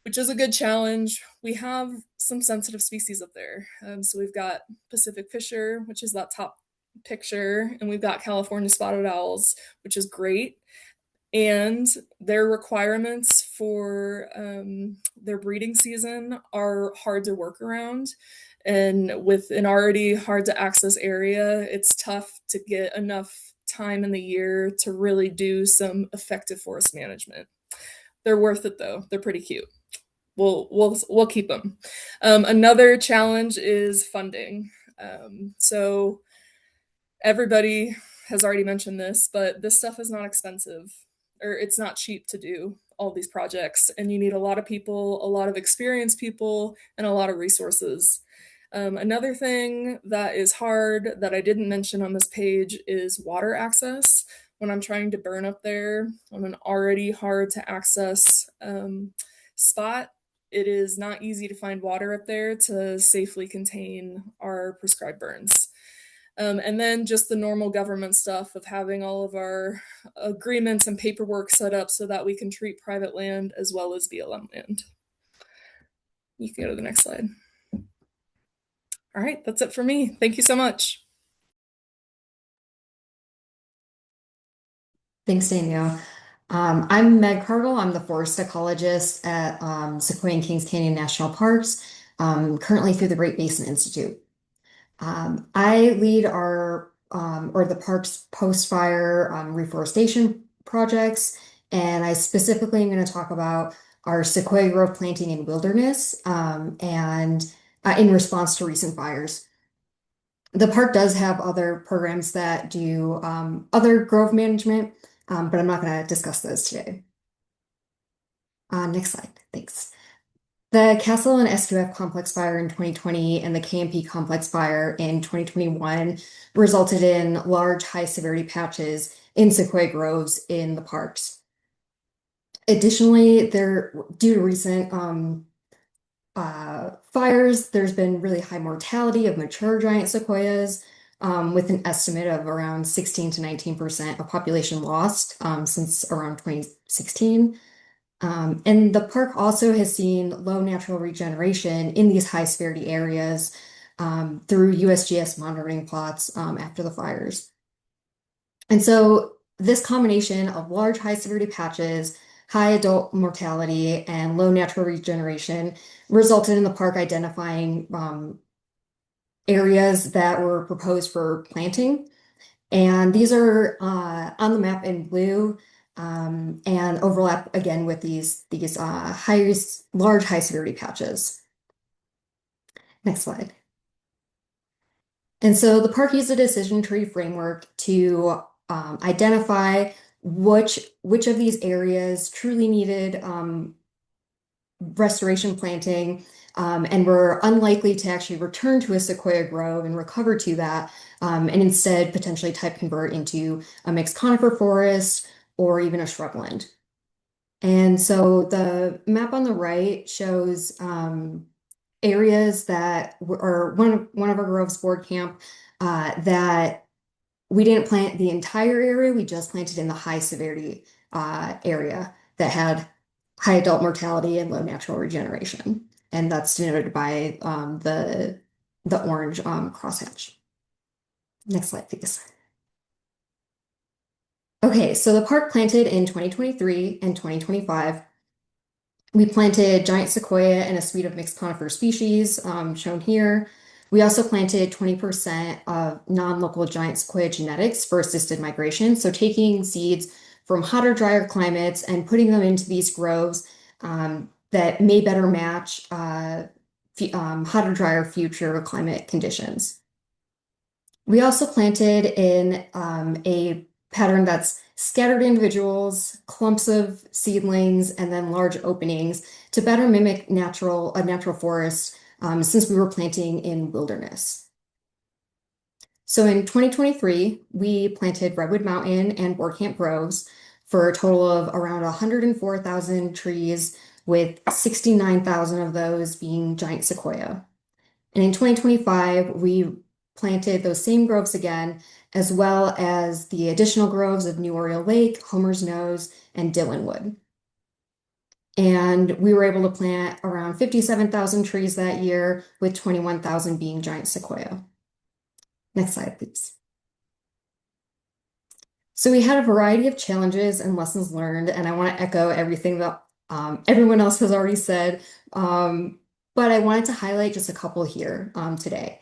which is a good challenge, we have some sensitive species up there. So we've got Pacific fisher, which is that top picture, and we've got California spotted owls, which is great. And their requirements for their breeding season are hard to work around. And with an already hard to access area, it's tough to get enough time in the year to really do some effective forest management. They're worth it though. They're pretty cute. We'll keep them. Another challenge is funding. So everybody has already mentioned this, but this stuff is not expensive, or it's not cheap to do all these projects, and you need a lot of people, a lot of experienced people, and a lot of resources. Another thing that is hard that I didn't mention on this page is water access. When I'm trying to burn up there on an already hard to access spot, it is not easy to find water up there to safely contain our prescribed burns. And then just the normal government stuff of having all of our agreements and paperwork set up so that we can treat private land as well as BLM land. You can go to the next slide. All right, that's it for me. Thank you so much. Thanks, Danielle. I'm Meg Kargul. I'm the forest ecologist at Sequoia and Kings Canyon National Parks. currently through the Great Basin Institute. I lead or the park's post-fire reforestation projects, and I specifically am going to talk about our sequoia grove planting in wilderness and in response to recent fires. The park does have other programs that do other grove management, but I'm not going to discuss those today. Next slide, thanks. The Castle and SQF complex fire in 2020 and the KMP complex fire in 2021 resulted in large high severity patches in sequoia groves in the parks. Additionally, due to recent fires, there's been really high mortality of mature giant sequoias, with an estimate of around 16 to 19% of population lost since around 2016. And the park also has seen low natural regeneration in these high severity areas through USGS monitoring plots after the fires. And so this combination of large high severity patches, high adult mortality, and low natural regeneration resulted in the park identifying areas that were proposed for planting. And these are on the map in blue and overlap again with these large high severity patches. Next slide. And so the park used a decision tree framework to identify which of these areas truly needed restoration planting and were unlikely to actually return to a sequoia grove and recover to that, and instead potentially type convert into a mixed conifer forest or even a shrubland. And so the map on the right shows areas that are one of our groves, Board Camp, that we didn't plant the entire area, we just planted in the high severity area that had high adult mortality and low natural regeneration. And that's denoted by the orange crosshatch. Next slide, please. Okay, so the park planted in 2023 and 2025. We planted giant sequoia and a suite of mixed conifer species shown here. We also planted 20% of non-local giant sequoia genetics for assisted migration. So taking seeds from hotter, drier climates and putting them into these groves that may better match hotter, drier future climate conditions. We also planted in a pattern that's scattered individuals, clumps of seedlings, and then large openings to better mimic a natural forest since we were planting in wilderness. So in 2023, we planted Redwood Mountain and Board Camp groves for a total of around 104,000 trees, with 69,000 of those being giant sequoia. And in 2025, we planted those same groves again, as well as the additional groves of New Oriole Lake, Homer's Nose, and Dillonwood. And we were able to plant around 57,000 trees that year, with 21,000 being giant sequoia. Next slide, please. So we had a variety of challenges and lessons learned, and I want to echo everything that everyone else has already said, but I wanted to highlight just a couple here today.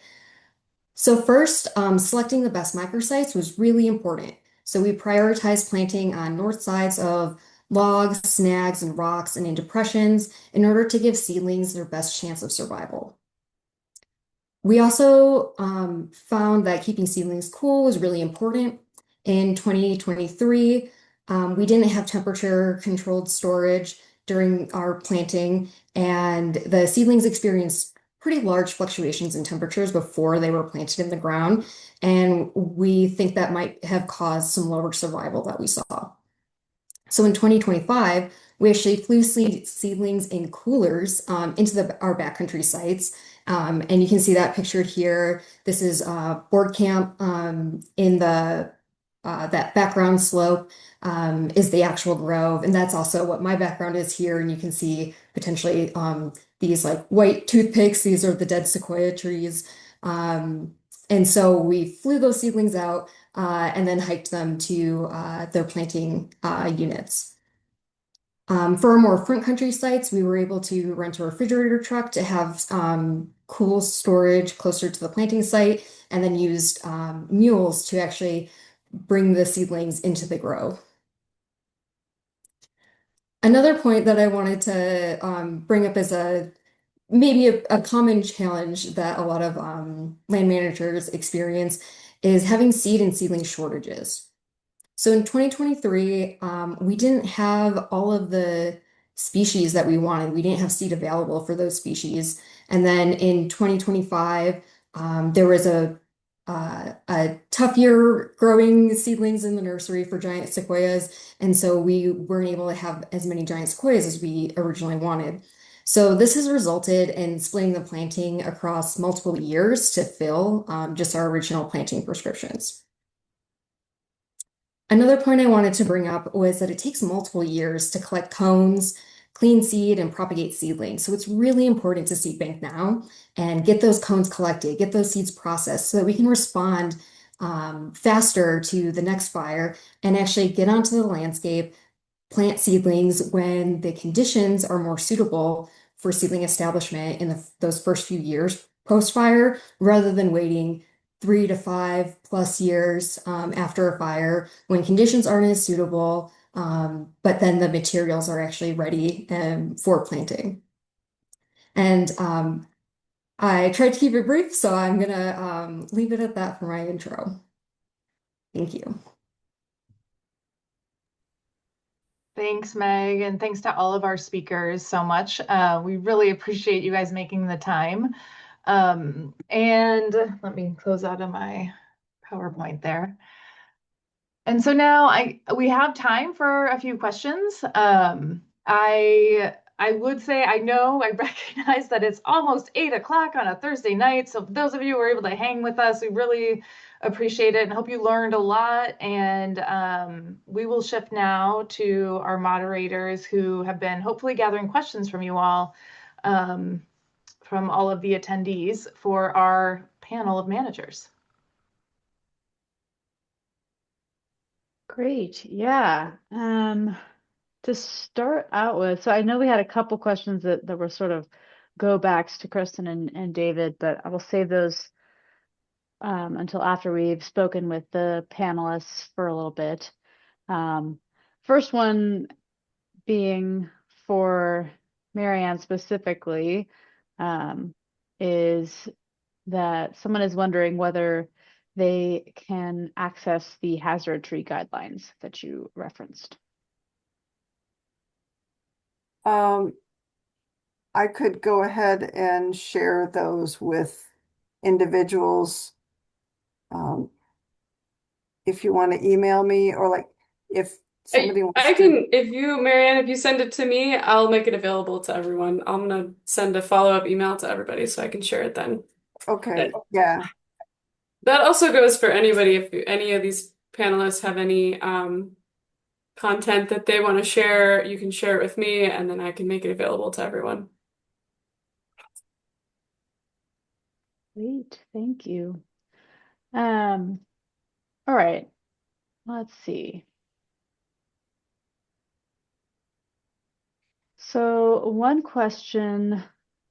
So first, selecting the best microsites was really important. So we prioritized planting on north sides of logs, snags, and rocks and in depressions in order to give seedlings their best chance of survival. We also found that keeping seedlings cool was really important. In 2023, we didn't have temperature-controlled storage during our planting, and the seedlings experienced pretty large fluctuations in temperatures before they were planted in the ground, and we think that might have caused some lower survival that we saw. So in 2025, we actually flew seedlings in coolers into our backcountry sites, and you can see that pictured here. This is Board Camp in that background slope is the actual grove, and that's also what my background is here, and you can see potentially these like white toothpicks. These are the dead sequoia trees. And so we flew those seedlings out and then hiked them to their planting units. For our more front country sites, we were able to rent a refrigerator truck to have cool storage closer to the planting site, and then used mules to actually bring the seedlings into the grow. Another point that I wanted to bring up as maybe a common challenge that a lot of land managers experience is having seed and seedling shortages. So in 2023, we didn't have all of the species that we wanted. We didn't have seed available for those species. And then in 2025, there was a tough year growing seedlings in the nursery for giant sequoias. And so we weren't able to have as many giant sequoias as we originally wanted. So this has resulted in splitting the planting across multiple years to fill just our original planting prescriptions. Another point I wanted to bring up was that it takes multiple years to collect cones, clean seed, and propagate seedlings. So it's really important to seed bank now and get those cones collected, get those seeds processed so that we can respond faster to the next fire and actually get onto the landscape, plant seedlings when the conditions are more suitable for seedling establishment in those first few years post-fire, rather than waiting 3 to 5+ years after a fire when conditions aren't as suitable, but then the materials are actually ready for planting. And I tried to keep it brief, so I'm gonna leave it at that for my intro. Thank you. Thanks, Meg, and thanks to all of our speakers so much. We really appreciate you guys making the time. And let me close out of my PowerPoint there. And so now we have time for a few questions. I would say I recognize that it's almost 8 o'clock on a Thursday night. So for those of you who were able to hang with us, we really appreciate it and hope you learned a lot. And we will shift now to our moderators who have been hopefully gathering questions from you all, from all of the attendees for our panel of managers. Great. Yeah. To start out with, so I know we had a couple questions that were sort of go backs to Kristen and David, but I will save those until after we've spoken with the panelists for a little bit. First one being for Marianne specifically, is that someone is wondering whether they can access the hazard tree guidelines that you referenced. I could go ahead and share those with individuals. If you want to email me, or like if somebody wants I to. can, Marianne, if you send it to me, I'll make it available to everyone. I'm gonna send a follow-up email to everybody so I can share it then. Okay, yeah. That also goes for anybody. If any of these panelists have any content that they want to share, you can share it with me and then I can make it available to everyone. Great, thank you. All right, let's see. So one question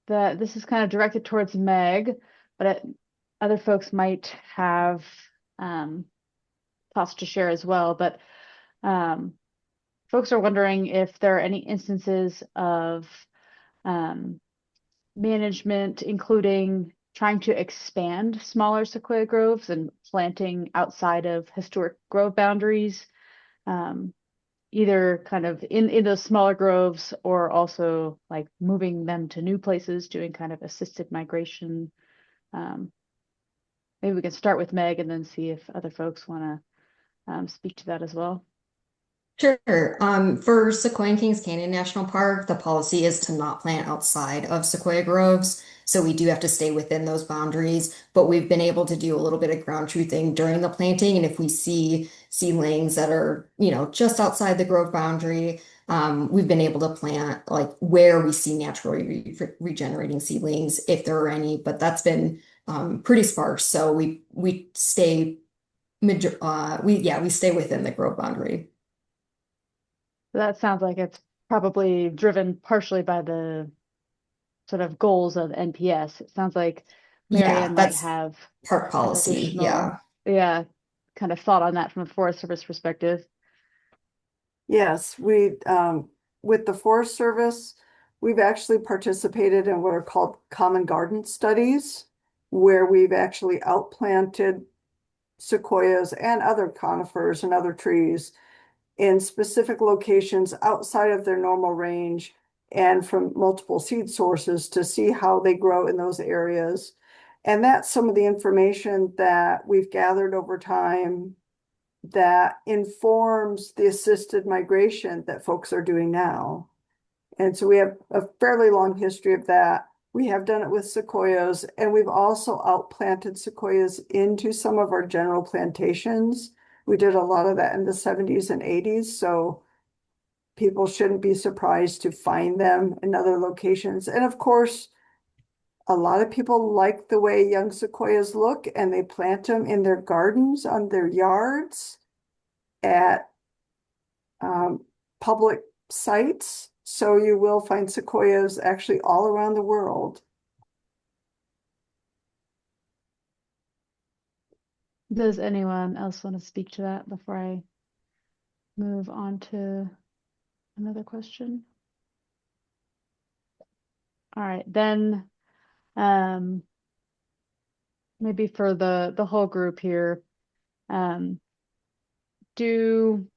that this is kind of directed towards Meg, but other folks might have thoughts to share as well. But folks are wondering if there are any instances of management, including trying to expand smaller sequoia groves and planting outside of historic grove boundaries, either kind of in those smaller groves or also like moving them to new places, doing kind of assisted migration. Maybe we can start with Meg and then see if other folks want to speak to that as well. Sure. For Sequoia and Kings Canyon National Park, the policy is to not plant outside of sequoia groves. So we do have to stay within those boundaries, but we've been able to do a little bit of ground truthing during the planting. And if we see seedlings that are, just outside the grove boundary, we've been able to plant like where we see naturally regenerating seedlings, if there are any, but that's been pretty sparse. So we stay we stay within the grove boundary. So that sounds like it's probably driven partially by the sort of goals of NPS. It sounds like Yeah, Marianne might that's have park an policy. additional, Yeah. yeah, kind of thought on that from a Forest Service perspective. Yes, with the Forest Service, we've actually participated in what are called common garden studies, where we've actually outplanted sequoias and other conifers and other trees in specific locations outside of their normal range and from multiple seed sources to see how they grow in those areas. And that's some of the information that we've gathered over time that informs the assisted migration that folks are doing now. And so we have a fairly long history of that. We have done it with sequoias, and we've also outplanted sequoias into some of our general plantations. We did a lot of that in the 70s and 80s, so people shouldn't be surprised to find them in other locations. And of course, a lot of people like the way young sequoias look, and they plant them in their gardens, on their yards, at public sites. So you will find sequoias actually all around the world. Does anyone else want to speak to that before I move on to another question? All right, then maybe for the whole group here, do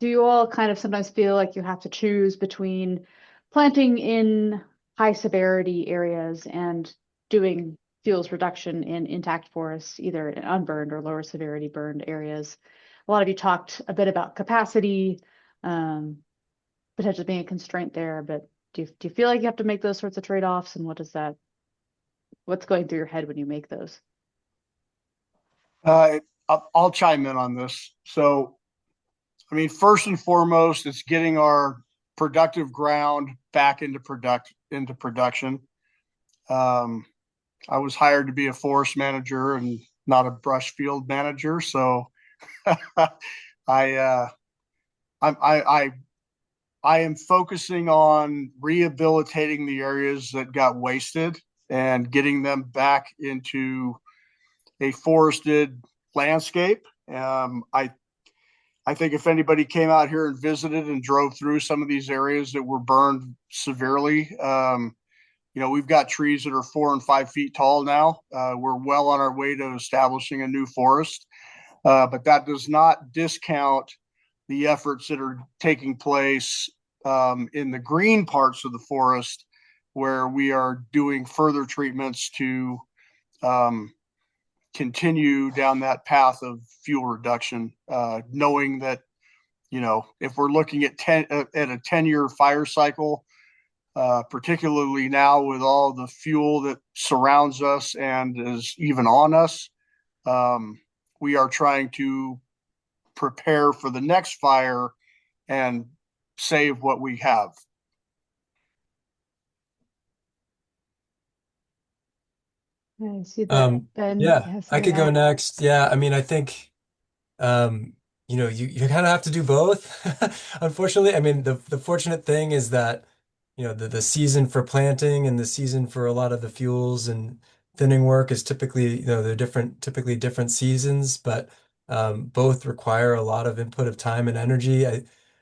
you all kind of sometimes feel like you have to choose between planting in high severity areas and doing fuels reduction in intact forests, either in unburned or lower severity burned areas? A lot of you talked a bit about capacity, potentially being a constraint there, but do you feel like you have to make those sorts of trade-offs, and what's going through your head when you make those? I'll chime in on this. So, I mean, first and foremost, it's getting our productive ground back into production. I was hired to be a forest manager and not a brush field manager, so I am focusing on rehabilitating the areas that got wasted and getting them back into a forested landscape. I think if anybody came out here and visited and drove through some of these areas that were burned severely, we've got trees that are 4 and 5 feet tall now. We're well on our way to establishing a new forest, but that does not discount the efforts that are taking place in the green parts of the forest, where we are doing further treatments to continue down that path of fuel reduction, knowing that, if we're looking at a 10-year fire cycle, particularly now with all the fuel that surrounds us and is even on us, we are trying to prepare for the next fire and save what we have. I see that. Ben, Yeah, I could go next. Yeah, I mean, I think you kind of have to do both. Unfortunately, I mean, the fortunate thing is that, the season for planting and the season for a lot of the fuels and thinning work is typically, they're typically different seasons, but both require a lot of input of time and energy.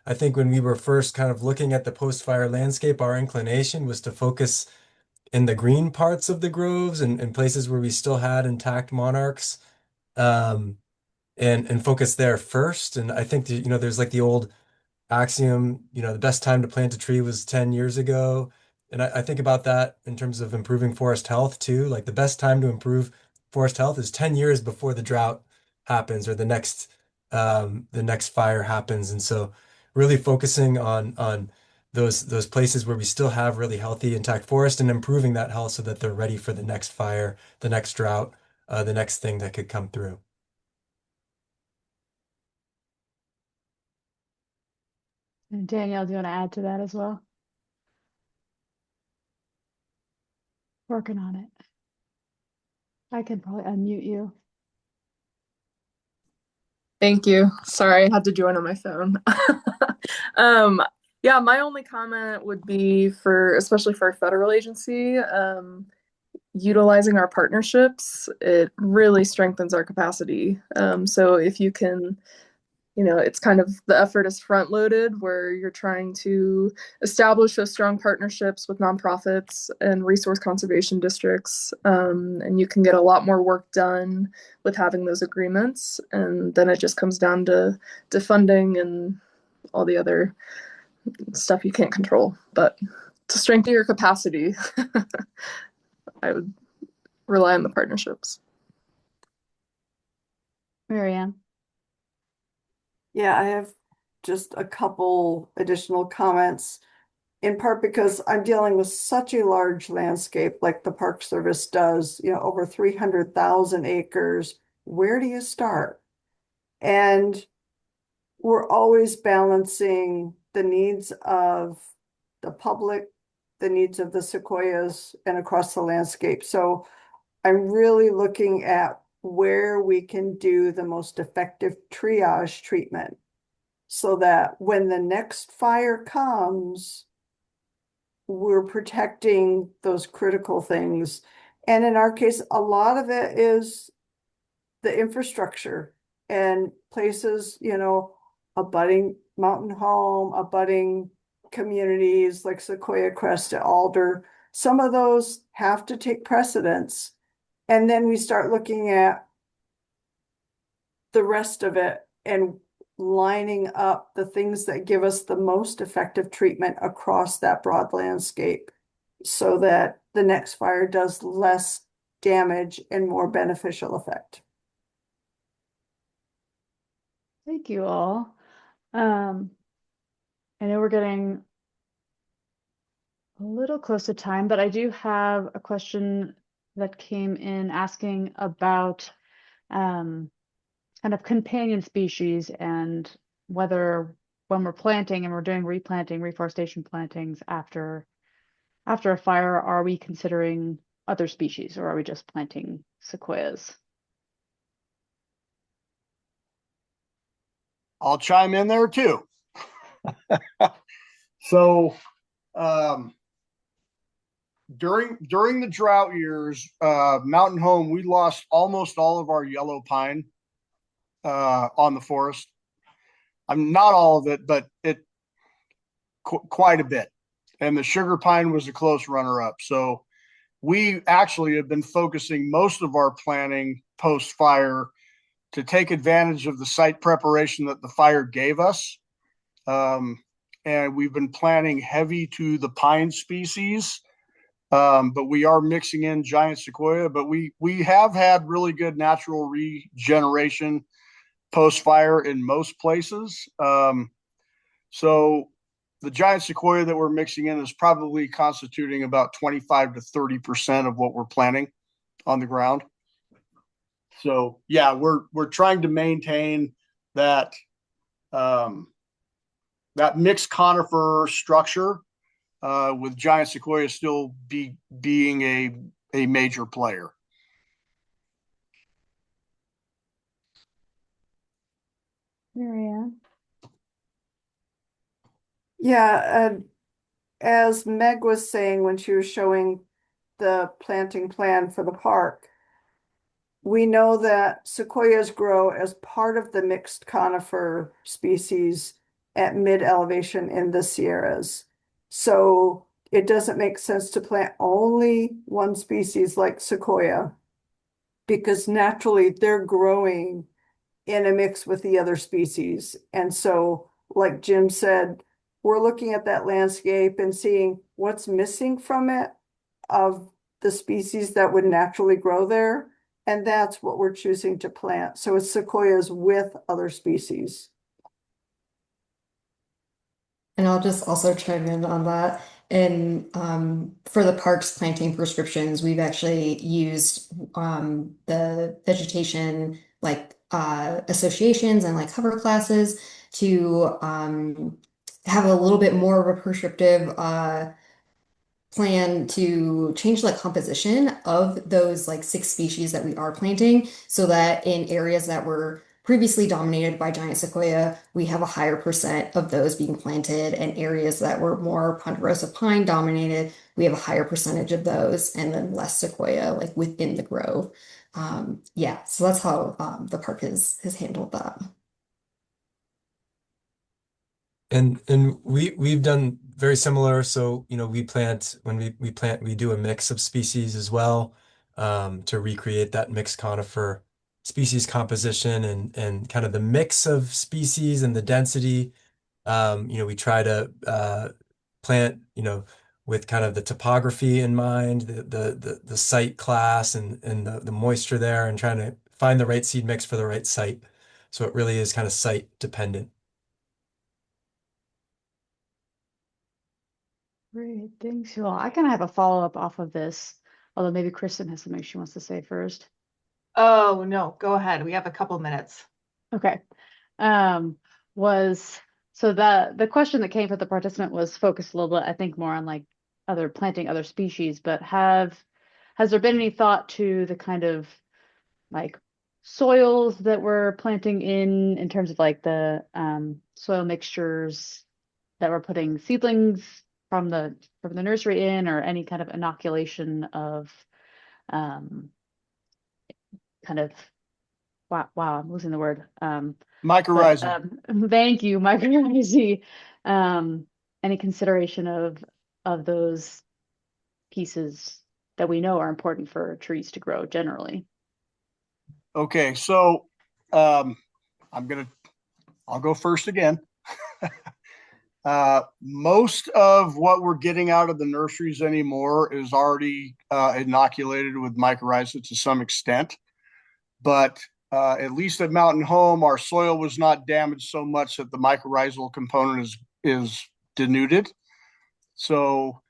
I think when we were first kind of looking at the post-fire landscape, our inclination was to focus in the green parts of the groves and places where we still had intact monarchs, um, and focus there first. And I think that, there's like the old axiom, the best time to plant a tree was 10 years ago. And I think about that in terms of improving forest health too. Like the best time to improve forest health is 10 years before the drought happens or the next fire happens. And so really focusing on those places where we still have really healthy intact forest and improving that health so that they're ready for the next fire, the next drought, the next thing that could come through. And Danielle, do you want to add to that as well? Working on it. I can probably unmute you. Thank you. Sorry, I had to join on my phone. Yeah, my only comment would be for, especially for a federal agency, utilizing our partnerships, it really strengthens our capacity. So if you can, it's kind of the effort is front loaded where you're trying to establish those strong partnerships with nonprofits and resource conservation districts. And you can get a lot more work done with having those agreements. And then it just comes down to funding and all the other stuff you can't control. But to strengthen your capacity, I would rely on the partnerships. Marianne. Yeah, I have just a couple additional comments, in part because I'm dealing with such a large landscape like the Park Service does, over 300,000 acres. Where do you start? And we're always balancing the needs of the public, the needs of the sequoias, and across the landscape. So I'm really looking at where we can do the most effective triage treatment so that when the next fire comes, we're protecting those critical things. And in our case, a lot of it is the infrastructure and places, abutting Mountain Home, abutting communities like Sequoia Crest to Alder. Some of those have to take precedence. And then we start looking at the rest of it and lining up the things that give us the most effective treatment across that broad landscape so that the next fire does less damage and more beneficial effect. Thank you all. I know we're getting a little close to time, but I do have a question that came in asking about kind of companion species and whether when we're planting and we're doing replanting, reforestation plantings after a fire, are we considering other species or are we just planting sequoias? I'll chime in there too. So during the drought years, Mountain Home, we lost almost all of our yellow pine on the forest. I'm not all of it, but quite a bit. And the sugar pine was a close runner up. So we actually have been focusing most of our planning post fire to take advantage of the site preparation that the fire gave us. And we've been planting heavy to the pine species, but we are mixing in giant sequoia. But we have had really good natural regeneration post fire in most places. So the giant sequoia that we're mixing in is probably constituting about 25 to 30% of what we're planting on the ground. So yeah, we're trying to maintain that that mixed conifer structure with giant sequoia still being a major player. Marianne. Yeah, as Meg was saying when she was showing the planting plan for the park, we know that sequoias grow as part of the mixed conifer species at mid elevation in the Sierras. So it doesn't make sense to plant only one species like sequoia because naturally they're growing in a mix with the other species. And so, like Jim said, we're looking at that landscape and seeing what's missing from it of the species that would naturally grow there. And that's what we're choosing to plant. So it's sequoias with other species. And I'll just also chime in on that. And for the parks planting prescriptions, we've actually used the vegetation like associations and like cover classes to have a little bit more of a prescriptive plan to change the composition of those like 6 species that we are planting so that in areas that were previously dominated by giant sequoia, we have a higher percent of those being planted, and areas that were more ponderosa pine dominated, we have a higher percentage of those, and then less sequoia like within the grove. Yeah, so that's how the park has handled that. And we've done very similar. So, we plant when we plant, we do a mix of species as well, to recreate that mixed conifer species composition and kind of the mix of species and the density. We try to plant, with kind of the topography in mind, the site class and the moisture there, and trying to find the right seed mix for the right site. So it really is kind of site dependent. Great, thanks you all. I kind of have a follow-up off of this, although maybe Kristen has something she wants to say first. Oh, no, go ahead. We have a couple minutes. Okay. Was so the question that came from the participant was focused a little bit, I think, more on like planting other species, but has there been any thought to the kind of like soils that we're planting in terms of like the soil mixtures that we're putting seedlings from the nursery in, or any kind of inoculation of um kind of wow, I'm losing the word. But Mycorrhizal. thank you, mycorrhizae. Any consideration of those pieces that we know are important for trees to grow generally? Okay, so I'll go first again. Most of what we're getting out of the nurseries anymore is already inoculated with mycorrhiza to some extent, but at least at Mountain Home, our soil was not damaged so much that the mycorrhizal component is denuded. So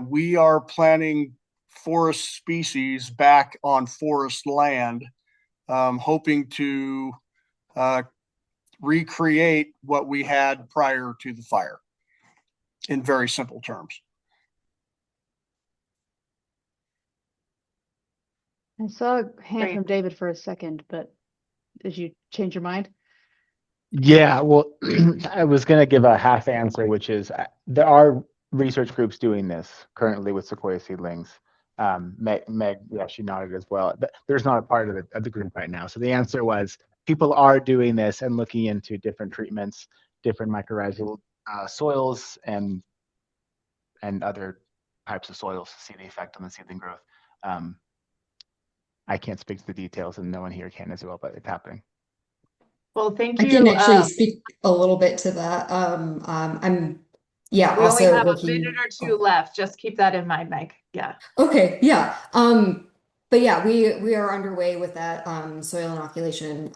we are planting forest species back on forest land, hoping to recreate what we had prior to the fire in very simple terms. I saw a hand Great. from David for a second, but did you change your mind? Yeah, well, I was going to give a half answer, which is there are research groups doing this currently with Sequoia seedlings. Meg, yeah, she nodded as well. But there's not a part of the group right now. So the answer was people are doing this and looking into different treatments, different mycorrhizal soils, and other types of soils to see the effect on the seedling growth. I can't speak to the details, and no one here can as well, but it's happening. Well, thank I can you. actually speak a little bit to that. Yeah, We only also have a working. minute or two left. Just keep that in mind, Meg. Yeah. Okay, yeah. But yeah, we are underway with that soil inoculation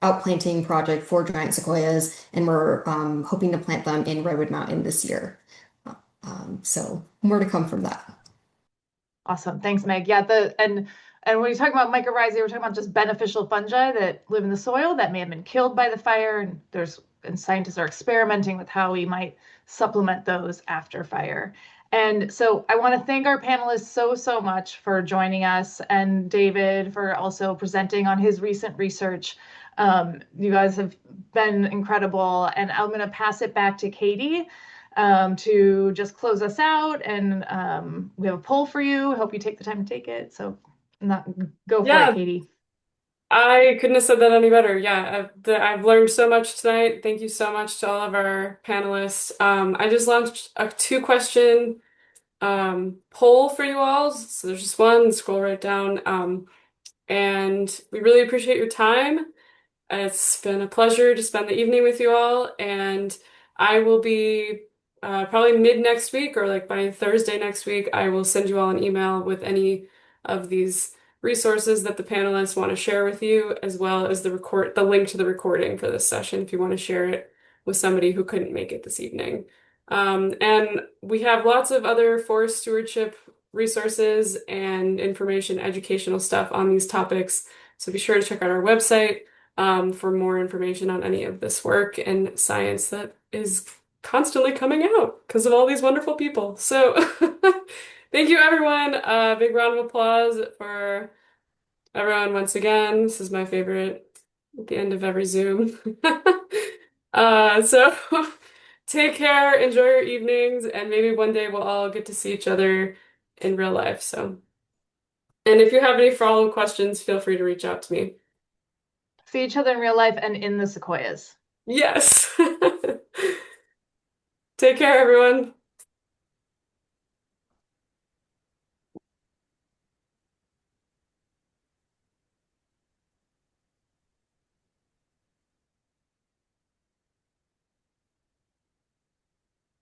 outplanting project for giant sequoias, and we're hoping to plant them in Redwood Mountain this year. So more to come from that. Awesome. Thanks, Meg. Yeah, and when you talk about mycorrhizae, we're talking about just beneficial fungi that live in the soil that may have been killed by the fire, and scientists are experimenting with how we might supplement those after fire. And so I want to thank our panelists so much for joining us, and David for also presenting on his recent research. You guys have been incredible, and I'm going to pass it back to Katie to just close us out. And we have a poll for you. I hope you take the time to take it. So go for it, Yeah, Katie. I couldn't have said that any better. Yeah, I've learned so much tonight. Thank you so much to all of our panelists. I just launched a two-question poll for you all. So there's just one, scroll right down. And we really appreciate your time. It's been a pleasure to spend the evening with you all, and I will be probably mid next week, or like by Thursday next week, I will send you all an email with any of these resources that the panelists want to share with you, as well as the link to the recording for this session if you want to share it with somebody who couldn't make it this evening. And we have lots of other forest stewardship resources and information, educational stuff on these topics. So be sure to check out our website for more information on any of this work and science that is constantly coming out because of all these wonderful people. So thank you, everyone. Big round of applause for everyone once again. This is my favorite at the end of every Zoom. So take care, enjoy your evenings, and maybe one day we'll all get to see each other in real life. So, and if you have any follow-up questions, feel free to reach out to me. See each other in real life and in the Sequoias. Yes. Take care, everyone.